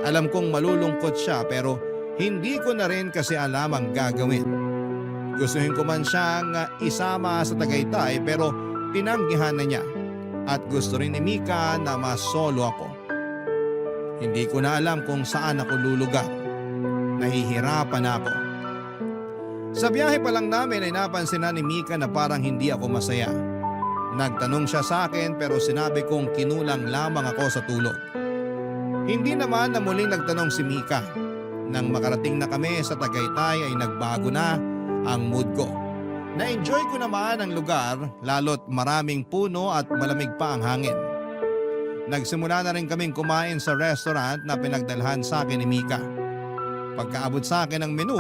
Alam kong malulungkot siya pero hindi ko na rin kasi alam ang gagawin. Gustuhin ko man siyang isama sa Tagaytay pero tinanggihan na niya at gusto rin ni Mika na masolo ako. Hindi ko na alam kung saan ako lulugar. Nahihirapan ako. Sa biyahe pa lang namin ay napansin na ni Mika na parang hindi ako masaya. Nagtanong siya sa akin pero sinabi kong kinulang lamang ako sa tulog. Hindi naman na muling nagtanong si Mika. Nang makarating na kami sa Tagaytay ay nagbago na ang mood ko. Na-enjoy ko naman ang lugar lalo't maraming puno at malamig pa ang hangin. Nagsimula na rin kaming kumain sa restaurant na pinagdalhan sa akin ni Mika. Pagkaabot sa akin ng menu,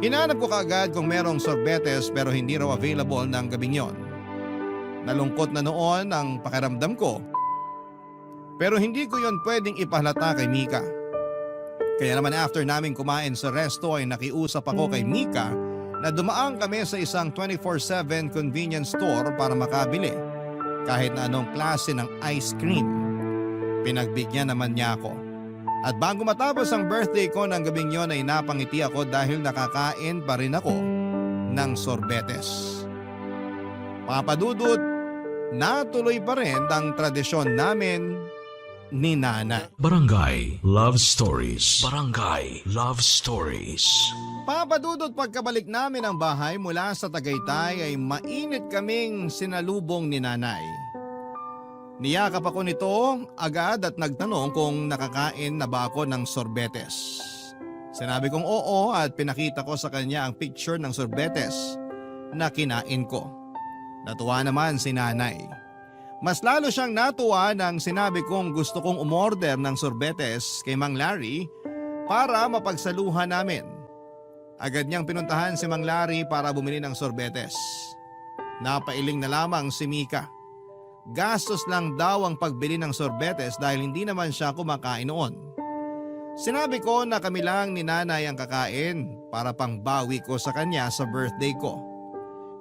hinanap ko kaagad kung merong sorbetes pero hindi raw available ng gabing yon. Nalungkot na noon ang pakiramdam ko. Pero hindi ko yon pwedeng ipahalata kay Mika. Kaya naman after namin kumain sa resto ay nakiusap ako kay Mika na dumaan kami sa isang 24/7 convenience store para makabili kahit na anong klase ng ice cream. Pinagbigyan naman niya ako. At bago matapos ang birthday ko ng gabing yon ay napangiti ako dahil nakakain pa rin ako ng sorbetes. Papadudot, natuloy pa rin ang tradisyon namin ni Nana.
Barangay Love Stories. Barangay Love Stories.
Papadudot pagkabalik namin ng bahay mula sa Tagaytay ay mainit kaming sinalubong ni nanay. Niyakap ako nito agad at nagtanong kung nakakain na ba ako ng sorbetes. Sinabi kong oo at pinakita ko sa kanya ang picture ng sorbetes na kinain ko. Natuwa naman si nanay. Mas lalo siyang natuwa nang sinabi kong gusto kong umorder ng sorbetes kay Mang Larry para mapagsaluhan namin. Agad niyang pinuntahan si Mang Larry para bumili ng sorbetes. Napailing na lamang si Mika. Gastos lang daw ang pagbili ng sorbetes dahil hindi naman siya kumakain noon. Sinabi ko na kami lang ni nanay ang kakain para pangbawi ko sa kanya sa birthday ko.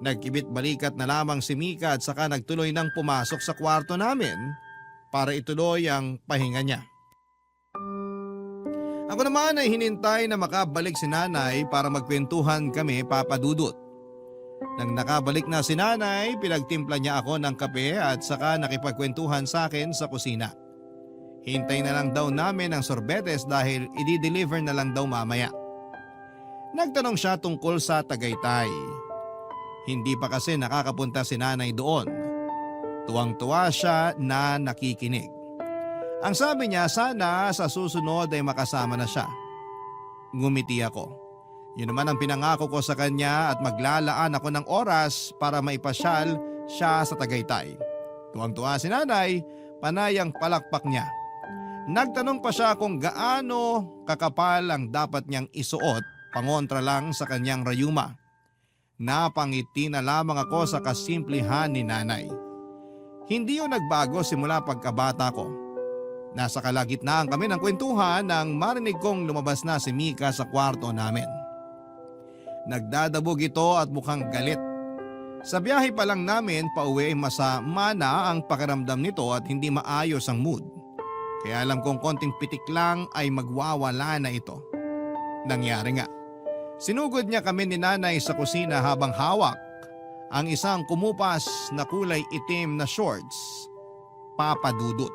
Nagkibit balikat na lamang si Mika at saka nagtuloy nang pumasok sa kwarto namin para ituloy ang pahinga niya. Ako naman ay hinintay na makabalik si nanay para magkwentuhan kami papadudot. Nang nakabalik na si nanay, pinagtimpla niya ako ng kape at saka nakipagkwentuhan sa akin sa kusina.
Hintay na lang daw namin ang sorbetes dahil i-deliver na lang daw mamaya. Nagtanong siya tungkol sa Tagaytay. Hindi pa kasi nakakapunta si nanay doon. Tuwang-tuwa siya na nakikinig. Ang sabi niya sana sa susunod ay makasama na siya. Ngumiti ako. Yun naman ang pinangako ko sa kanya at maglalaan ako ng oras para maipasyal siya sa Tagaytay. Tuwang-tuwa si nanay, panay ang palakpak niya. Nagtanong pa siya kung gaano kakapal ang dapat niyang isuot pangontra lang sa kanyang rayuma. Napangiti na lamang ako sa kasimplihan ni nanay. Hindi yun nagbago simula pagkabata ko. Nasa kalagitnaan kami ng kwentuhan nang marinig kong lumabas na si Mika sa kwarto namin. Nagdadabog ito at mukhang galit. Sa biyahe pa lang namin pauwi masama na ang pakiramdam nito at hindi maayos ang mood. Kaya alam kong konting pitik lang ay magwawala na ito. Nangyari nga. Sinugod niya kami ni nanay sa kusina habang hawak ang isang kumupas na kulay itim na shorts. Papa Dudut.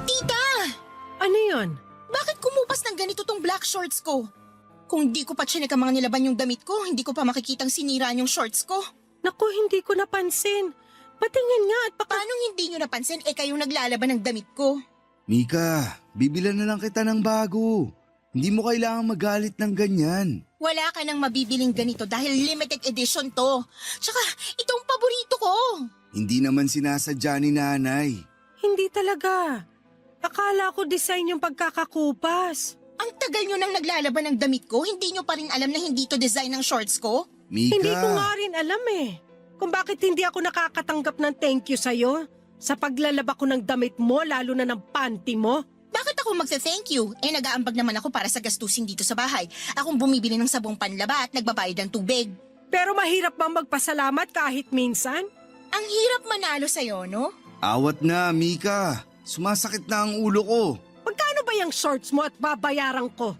Tita!
Ano yun?
Bakit kumupas ng ganito tong black shorts ko? Kung di ko pa chinek ang mga nilaban yung damit ko, hindi ko pa makikitang siniraan yung shorts ko.
Naku, hindi ko napansin. Patingin nga at
Paano hindi nyo napansin kayong naglalaban ng damit ko?
Mika, bibilan na lang kita ng bago. Hindi mo kailangang magalit ng ganyan.
Wala ka nang mabibiling ganito dahil limited edition to. Tsaka, itong paborito ko.
Hindi naman sinasadya ni nanay.
Hindi talaga. Akala ko design yung pagkakakupas.
Ang tagal nyo nang naglalaban ng damit ko, hindi nyo pa rin alam na hindi to design ng shorts ko?
Mika,
Hindi ko nga rin alam kung bakit hindi ako nakakatanggap ng thank you sa'yo sa paglalaba ko ng damit mo, lalo na ng panty mo.
Bakit ako magsa-thank you? Nag-aambag naman ako para sa gastusin dito sa bahay. Akong bumibili ng sabong panlaba at nagbabayad ng tubig.
Pero mahirap bang magpasalamat kahit minsan?
Ang hirap manalo sa'yo, no?
awat na, Mika. Sumasakit na ang ulo ko.
Magkano ba yung shorts mo at babayaran ko?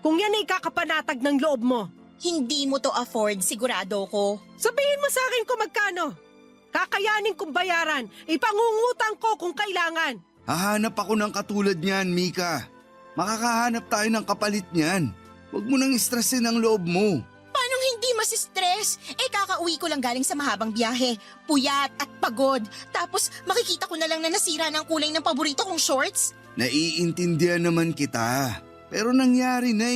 Kung yan ay kakapanatag ng loob mo.
Hindi mo to afford, sigurado ko.
Sabihin mo sa akin kung magkano. Kakayanin kong bayaran. Ipangungutang ko kung kailangan.
Hahanap ako ng katulad niyan, Mika. Makakahanap tayo ng kapalit niyan. Huwag mo nang stressin ang loob mo.
Paano hindi masistress? Kakauwi ko lang galing sa mahabang biyahe. Puyat at pagod. Tapos makikita ko na lang na nasira ng kulay ng paborito kong shorts.
Naiintindihan naman kita. Pero nangyari na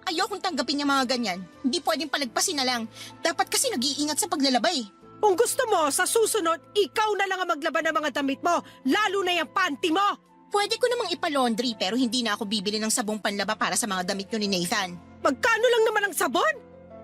Ayokong tanggapin yung mga ganyan. Hindi pwedeng palagpasin na lang. Dapat kasi nag-iingat sa paglalabay.
Kung gusto mo, sa susunod, ikaw na lang ang maglaban ng mga damit mo, lalo na yung panty mo.
Pwede ko namang ipalaundry pero hindi na ako bibili ng sabong panlaba para sa mga damit nyo ni Nathan.
Magkano lang naman ang sabon?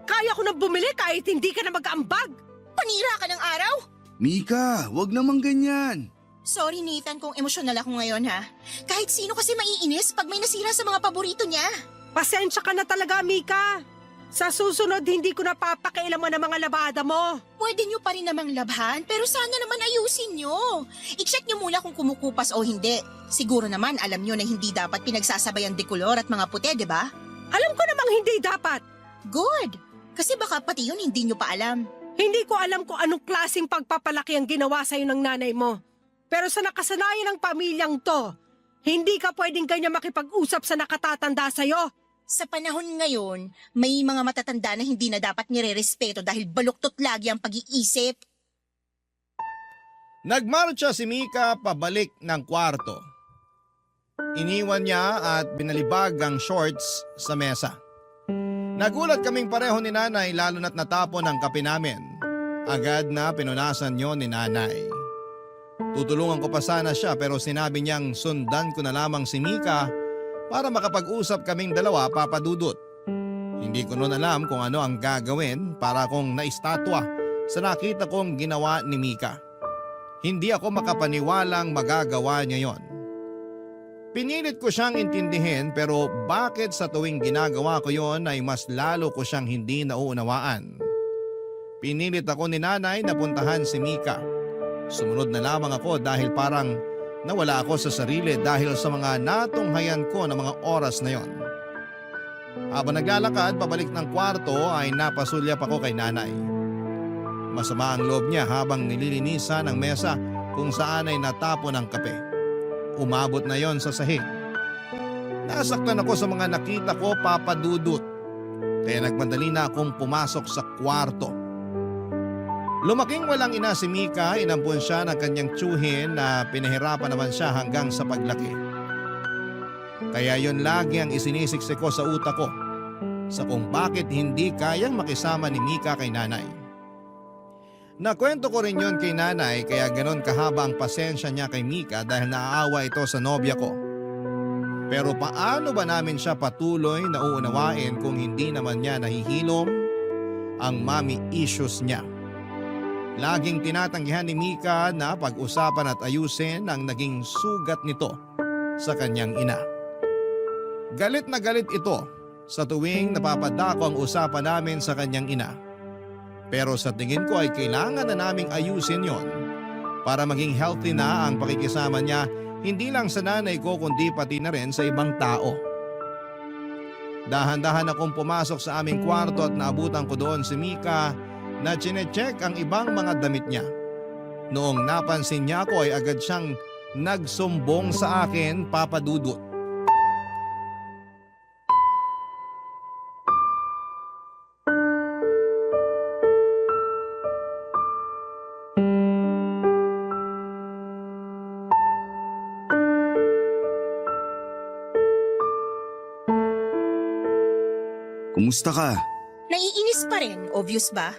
Kaya ko nang bumili kahit hindi ka na mag-aambag.
Panira ka ng araw?
Mika, wag naman ganyan.
Sorry Nathan kung emosyonal ako ngayon ha. Kahit sino kasi maiinis pag may nasira sa mga paborito niya.
Pasensya ka na talaga, Mika. Sa susunod, hindi ko na papakailaman ang mga labada mo.
Pwede nyo pa rin namang labhan pero sana naman ayusin nyo. I-check nyo muna kung kumukupas o hindi. Siguro naman alam nyo na hindi dapat pinagsasabay ang dekolor at mga puti, di ba?
Alam ko namang hindi dapat.
Good! Kasi baka pati yun hindi nyo pa alam.
Hindi ko alam kung anong klaseng pagpapalaki ang ginawa sa'yo ng nanay mo. Pero sa nakasanayan ng pamilyang to, hindi ka pwedeng ganyan makipag-usap sa nakatatanda sa'yo.
Sa panahon ngayon, may mga matatanda na hindi na dapat nire-respeto dahil baluktot lagi ang pag-iisip.
Nagmarcha si Mika pabalik ng kwarto. Iniwan niya at binalibag ang shorts sa mesa. Nagulat kaming pareho ni nanay lalo na't natapon ang kape namin. Agad na pinunasan yon ni nanay. Tutulungan ko pa sana siya pero sinabi niyang sundan ko na lamang si Mika para makapag-usap kaming dalawa, Papa Dudut. Hindi ko noon alam kung ano ang gagawin para kong naistatwa sa nakita kong ginawa ni Mika. Hindi ako makapaniwalang magagawa niya yon. Pinilit ko siyang intindihin pero bakit sa tuwing ginagawa ko yon ay mas lalo ko siyang hindi nauunawaan. Pinilit ako ni nanay na puntahan si Mika. Sumunod na lamang ako dahil parang Nawala ako sa sarili dahil sa mga natunghayan ko ng mga oras na yon. Habang naglalakad pabalik ng kwarto ay napasulyap ako kay nanay. Masama ang loob niya habang nililinisan ang mesa kung saan ay natapon ang kape. Umabot na yon sa sahig. Nasaktan ako sa mga nakita ko, Papa Dudut. Kaya nagmadali na akong pumasok sa kwarto. Lumaking walang ina si Mika, inampun siya ng kanyang tiyuhin na pinahirapan naman siya hanggang sa paglaki. Kaya yon lagi ang isinisiksik ko sa utak ko sa kung bakit hindi kayang makisama ni Mika kay nanay. Nakwento ko rin yon kay nanay kaya ganon kahaba ang pasensya niya kay Mika dahil naaawa ito sa nobya ko. Pero paano ba namin siya patuloy na uunawain kung hindi naman niya nahihilom ang mommy issues niya? Laging tinatanggihan ni Mika na pag-usapan at ayusin ang naging sugat nito sa kanyang ina. Galit na galit ito sa tuwing napapadako ang usapan namin sa kanyang ina. Pero sa tingin ko ay kailangan na naming ayusin yon para maging healthy na ang pakikisama niya hindi lang sa nanay ko kundi pati na rin sa ibang tao. Dahan-dahan akong pumasok sa aming kwarto at naabutan ko doon si Mika na chinecheck ang ibang mga damit niya. Noong napansin niya ako ay agad siyang nagsumbong sa akin, Papa Dudut.
Kumusta ka?
Naiinis pa rin, obvious ba?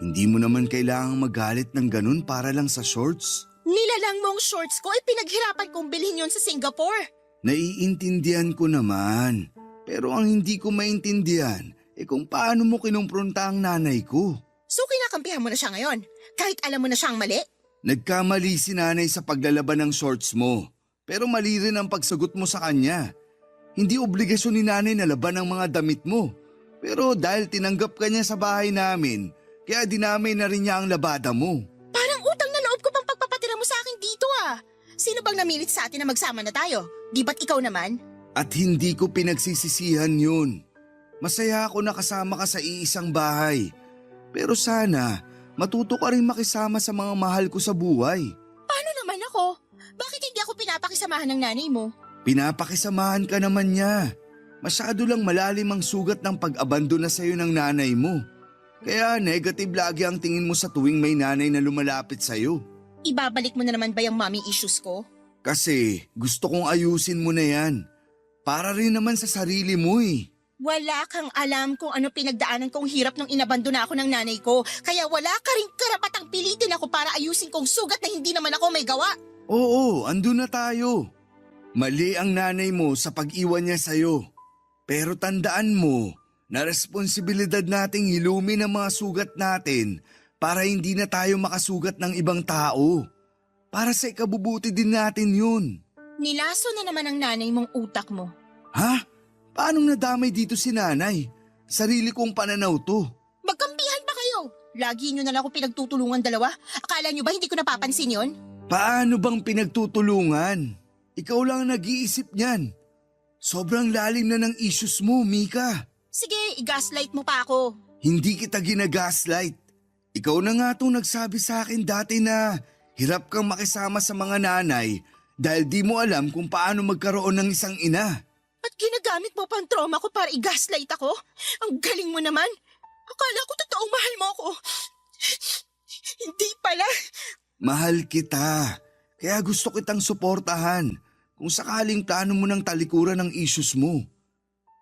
Hindi mo naman kailangang magalit ng ganun para lang sa shorts.
Nilalang mong shorts ko ay pinaghirapan kong bilhin yon sa Singapore.
Naiintindihan ko naman. Pero ang hindi ko maintindihan, kung paano mo kinumpronta ang nanay ko.
So kinakampihan mo na siya ngayon, kahit alam mo na siyang mali?
Nagkamali si nanay sa paglalaban ng shorts mo. Pero mali rin ang pagsagot mo sa kanya. Hindi obligasyon ni nanay na laban ang mga damit mo. Pero dahil tinanggap ka niya sa bahay namin, kaya dinamay na rin niya ang labada mo.
Parang utang na loob ko pang pagpapatira mo sa akin dito ah. Sino bang namilit sa atin na magsama na tayo? Di ba't ikaw naman?
At hindi ko pinagsisisihan yun. Masaya ako na kasama ka sa iisang bahay. Pero sana, matuto ka rin makisama sa mga mahal ko sa buhay.
Paano naman ako? Bakit hindi ako pinapakisamahan ng nanay mo?
Pinapakisamahan ka naman niya. Masyado lang malalim ang sugat ng pag-abandona sa'yo ng nanay mo. Kaya negative lagi ang tingin mo sa tuwing may nanay na lumalapit sa'yo.
Ibabalik mo na naman ba yung mommy issues ko?
Kasi gusto kong ayusin mo na yan. Para rin naman sa sarili mo eh.
Wala kang alam kung ano pinagdaanan kong hirap nung inabandona ako ng nanay ko. Kaya wala ka rin karapatang pilitin ako para ayusin kong sugat na hindi naman ako may gawa.
Oo, andun na tayo. Mali ang nanay mo sa pag-iwan niya sa'yo. Pero tandaan mo na responsibilidad nating hilumin ang mga sugat natin para hindi na tayo makasugat ng ibang tao. Para sa ikabubuti din natin yun.
Nilaso na naman ang nanay mong utak mo.
Ha? Paanong nadamay dito si nanay? Sarili kong pananaw to.
Magkampihan pa kayo. Lagi nyo na lang ako pinagtutulungan dalawa. Akala nyo ba hindi ko napapansin yon?
Paano bang pinagtutulungan? Ikaw lang ang nag-iisip niyan. Sobrang lalim na ng issues mo, Mika.
Sige, i-gaslight mo pa ako.
Hindi kita ginagaslight. Ikaw na nga itong nagsabi sa akin dati na hirap kang makisama sa mga nanay dahil di mo alam kung paano magkaroon ng isang ina.
At ginagamit mo pang trauma ko para i-gaslight ako? Ang galing mo naman. Akala ko totoong mahal mo ako. Hindi pala.
Mahal kita. Kaya gusto kitang suportahan kung sakaling plano mo ng talikuran ng issues mo.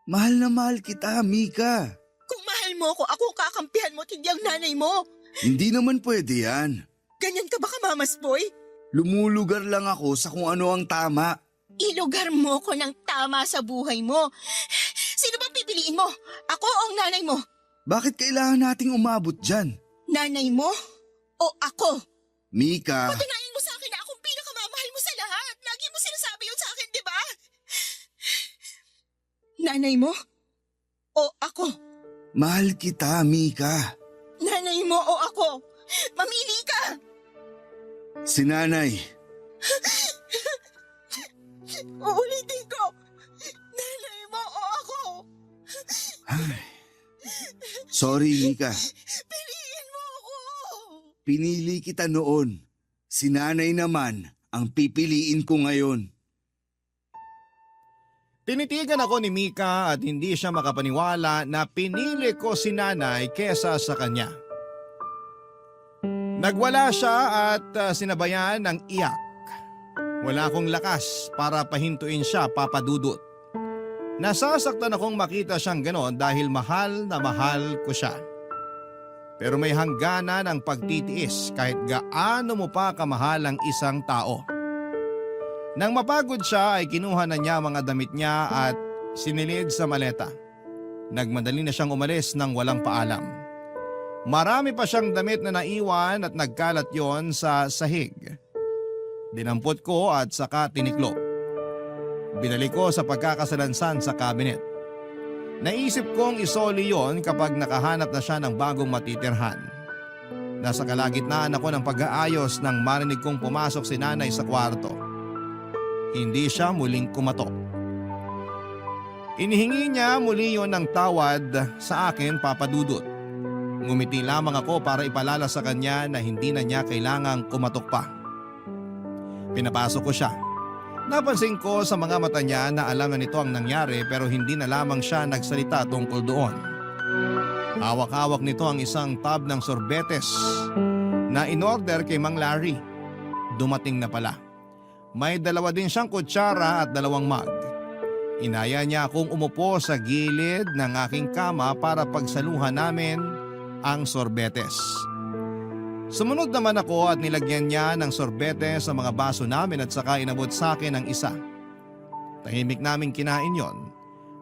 Mahal na mahal kita, Mika.
Kung mahal mo ako kakampihan mo at hindi ang nanay mo.
Hindi naman pwede yan.
Ganyan ka ba kamamas boy?
Lumulugar lang ako sa kung ano ang tama.
Ilugar mo ko ng tama sa buhay mo. Sino bang pipiliin mo? Ako o ang nanay mo?
Bakit kailangan nating umabot dyan?
Nanay mo o ako?
Mika,
Patunayan mo sa akin na akong pinakamamahal mo sa lahat. Lagi mo sinasabi yun sa akin, di ba? Nanay mo o ako?
mahal kita, Mika.
Nanay mo o ako? Mamili ka!
Si nanay. Sorry, Mika.
Piliin mo ako!
Pinili kita noon. Si nanay naman ang pipiliin ko ngayon.
Tinitigan ako ni Mika at hindi siya makapaniwala na pinili ko si nanay kesa sa kanya. Nagwala siya at sinabayan ng iyak. Wala akong lakas para pahintuin siya, Papa Dudut. Nasasaktan akong makita siyang ganon dahil mahal na mahal ko siya. Pero may hangganan ang pagtitiis kahit gaano mo pa kamahal ang isang tao. Nang mapagod siya ay kinuha na niya mga damit niya at sinilid sa maleta. Nagmadali na siyang umalis nang walang paalam. Marami pa siyang damit na naiwan at nagkalat yon sa sahig. Dinampot ko at saka tiniklo. Binalik ko sa pagkakasalansan sa cabinet. Naisip kong isoli yon kapag nakahanap na siya ng bagong matitirhan. Nasa kalagitnaan ako ng pag-aayos nang marinig kong pumasok si nanay sa kwarto. Hindi siya muling kumatok. Inihingi niya muli yon ng tawad sa akin, Papa Dudut. Ngumiti lamang ako para ipalala sa kanya na hindi na niya kailangang kumatok pa. Pinapasok ko siya. Napansin ko sa mga mata niya na alam na nito ang nangyari pero hindi na lamang siya nagsalita tungkol doon. Hawak-hawak nito ang isang tub ng sorbetes na inorder kay Mang Larry. Dumating na pala. May dalawa din siyang kutsara at 2 mug. Inaya niya akong umupo sa gilid ng aking kama para pagsaluhan namin ang sorbetes. Sumunod naman ako at nilagyan niya ng sorbete sa mga baso namin at saka inabot sa akin ang isa. Tahimik naming kinain yon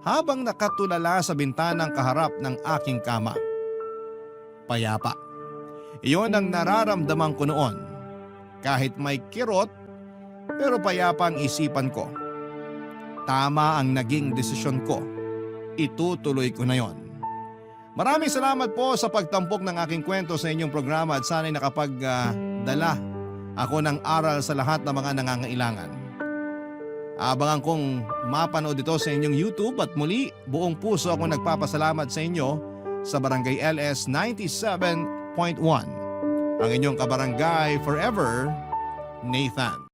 habang nakatulala sa bintanang kaharap ng aking kama. Payapa. Iyon ang nararamdaman ko noon. Kahit may kirot, pero payapa ang isipan ko. Tama ang naging desisyon ko. Itutuloy ko na yon. Maraming salamat po sa pagtampok ng aking kwento sa inyong programa at sana'y nakapagdala ako ng aral sa lahat ng mga nangangailangan. Abangan kong mapanood ito sa inyong YouTube at muli buong puso ako nagpapasalamat sa inyo sa Barangay LS 97.1. Ang inyong kabarangay forever, Nathan.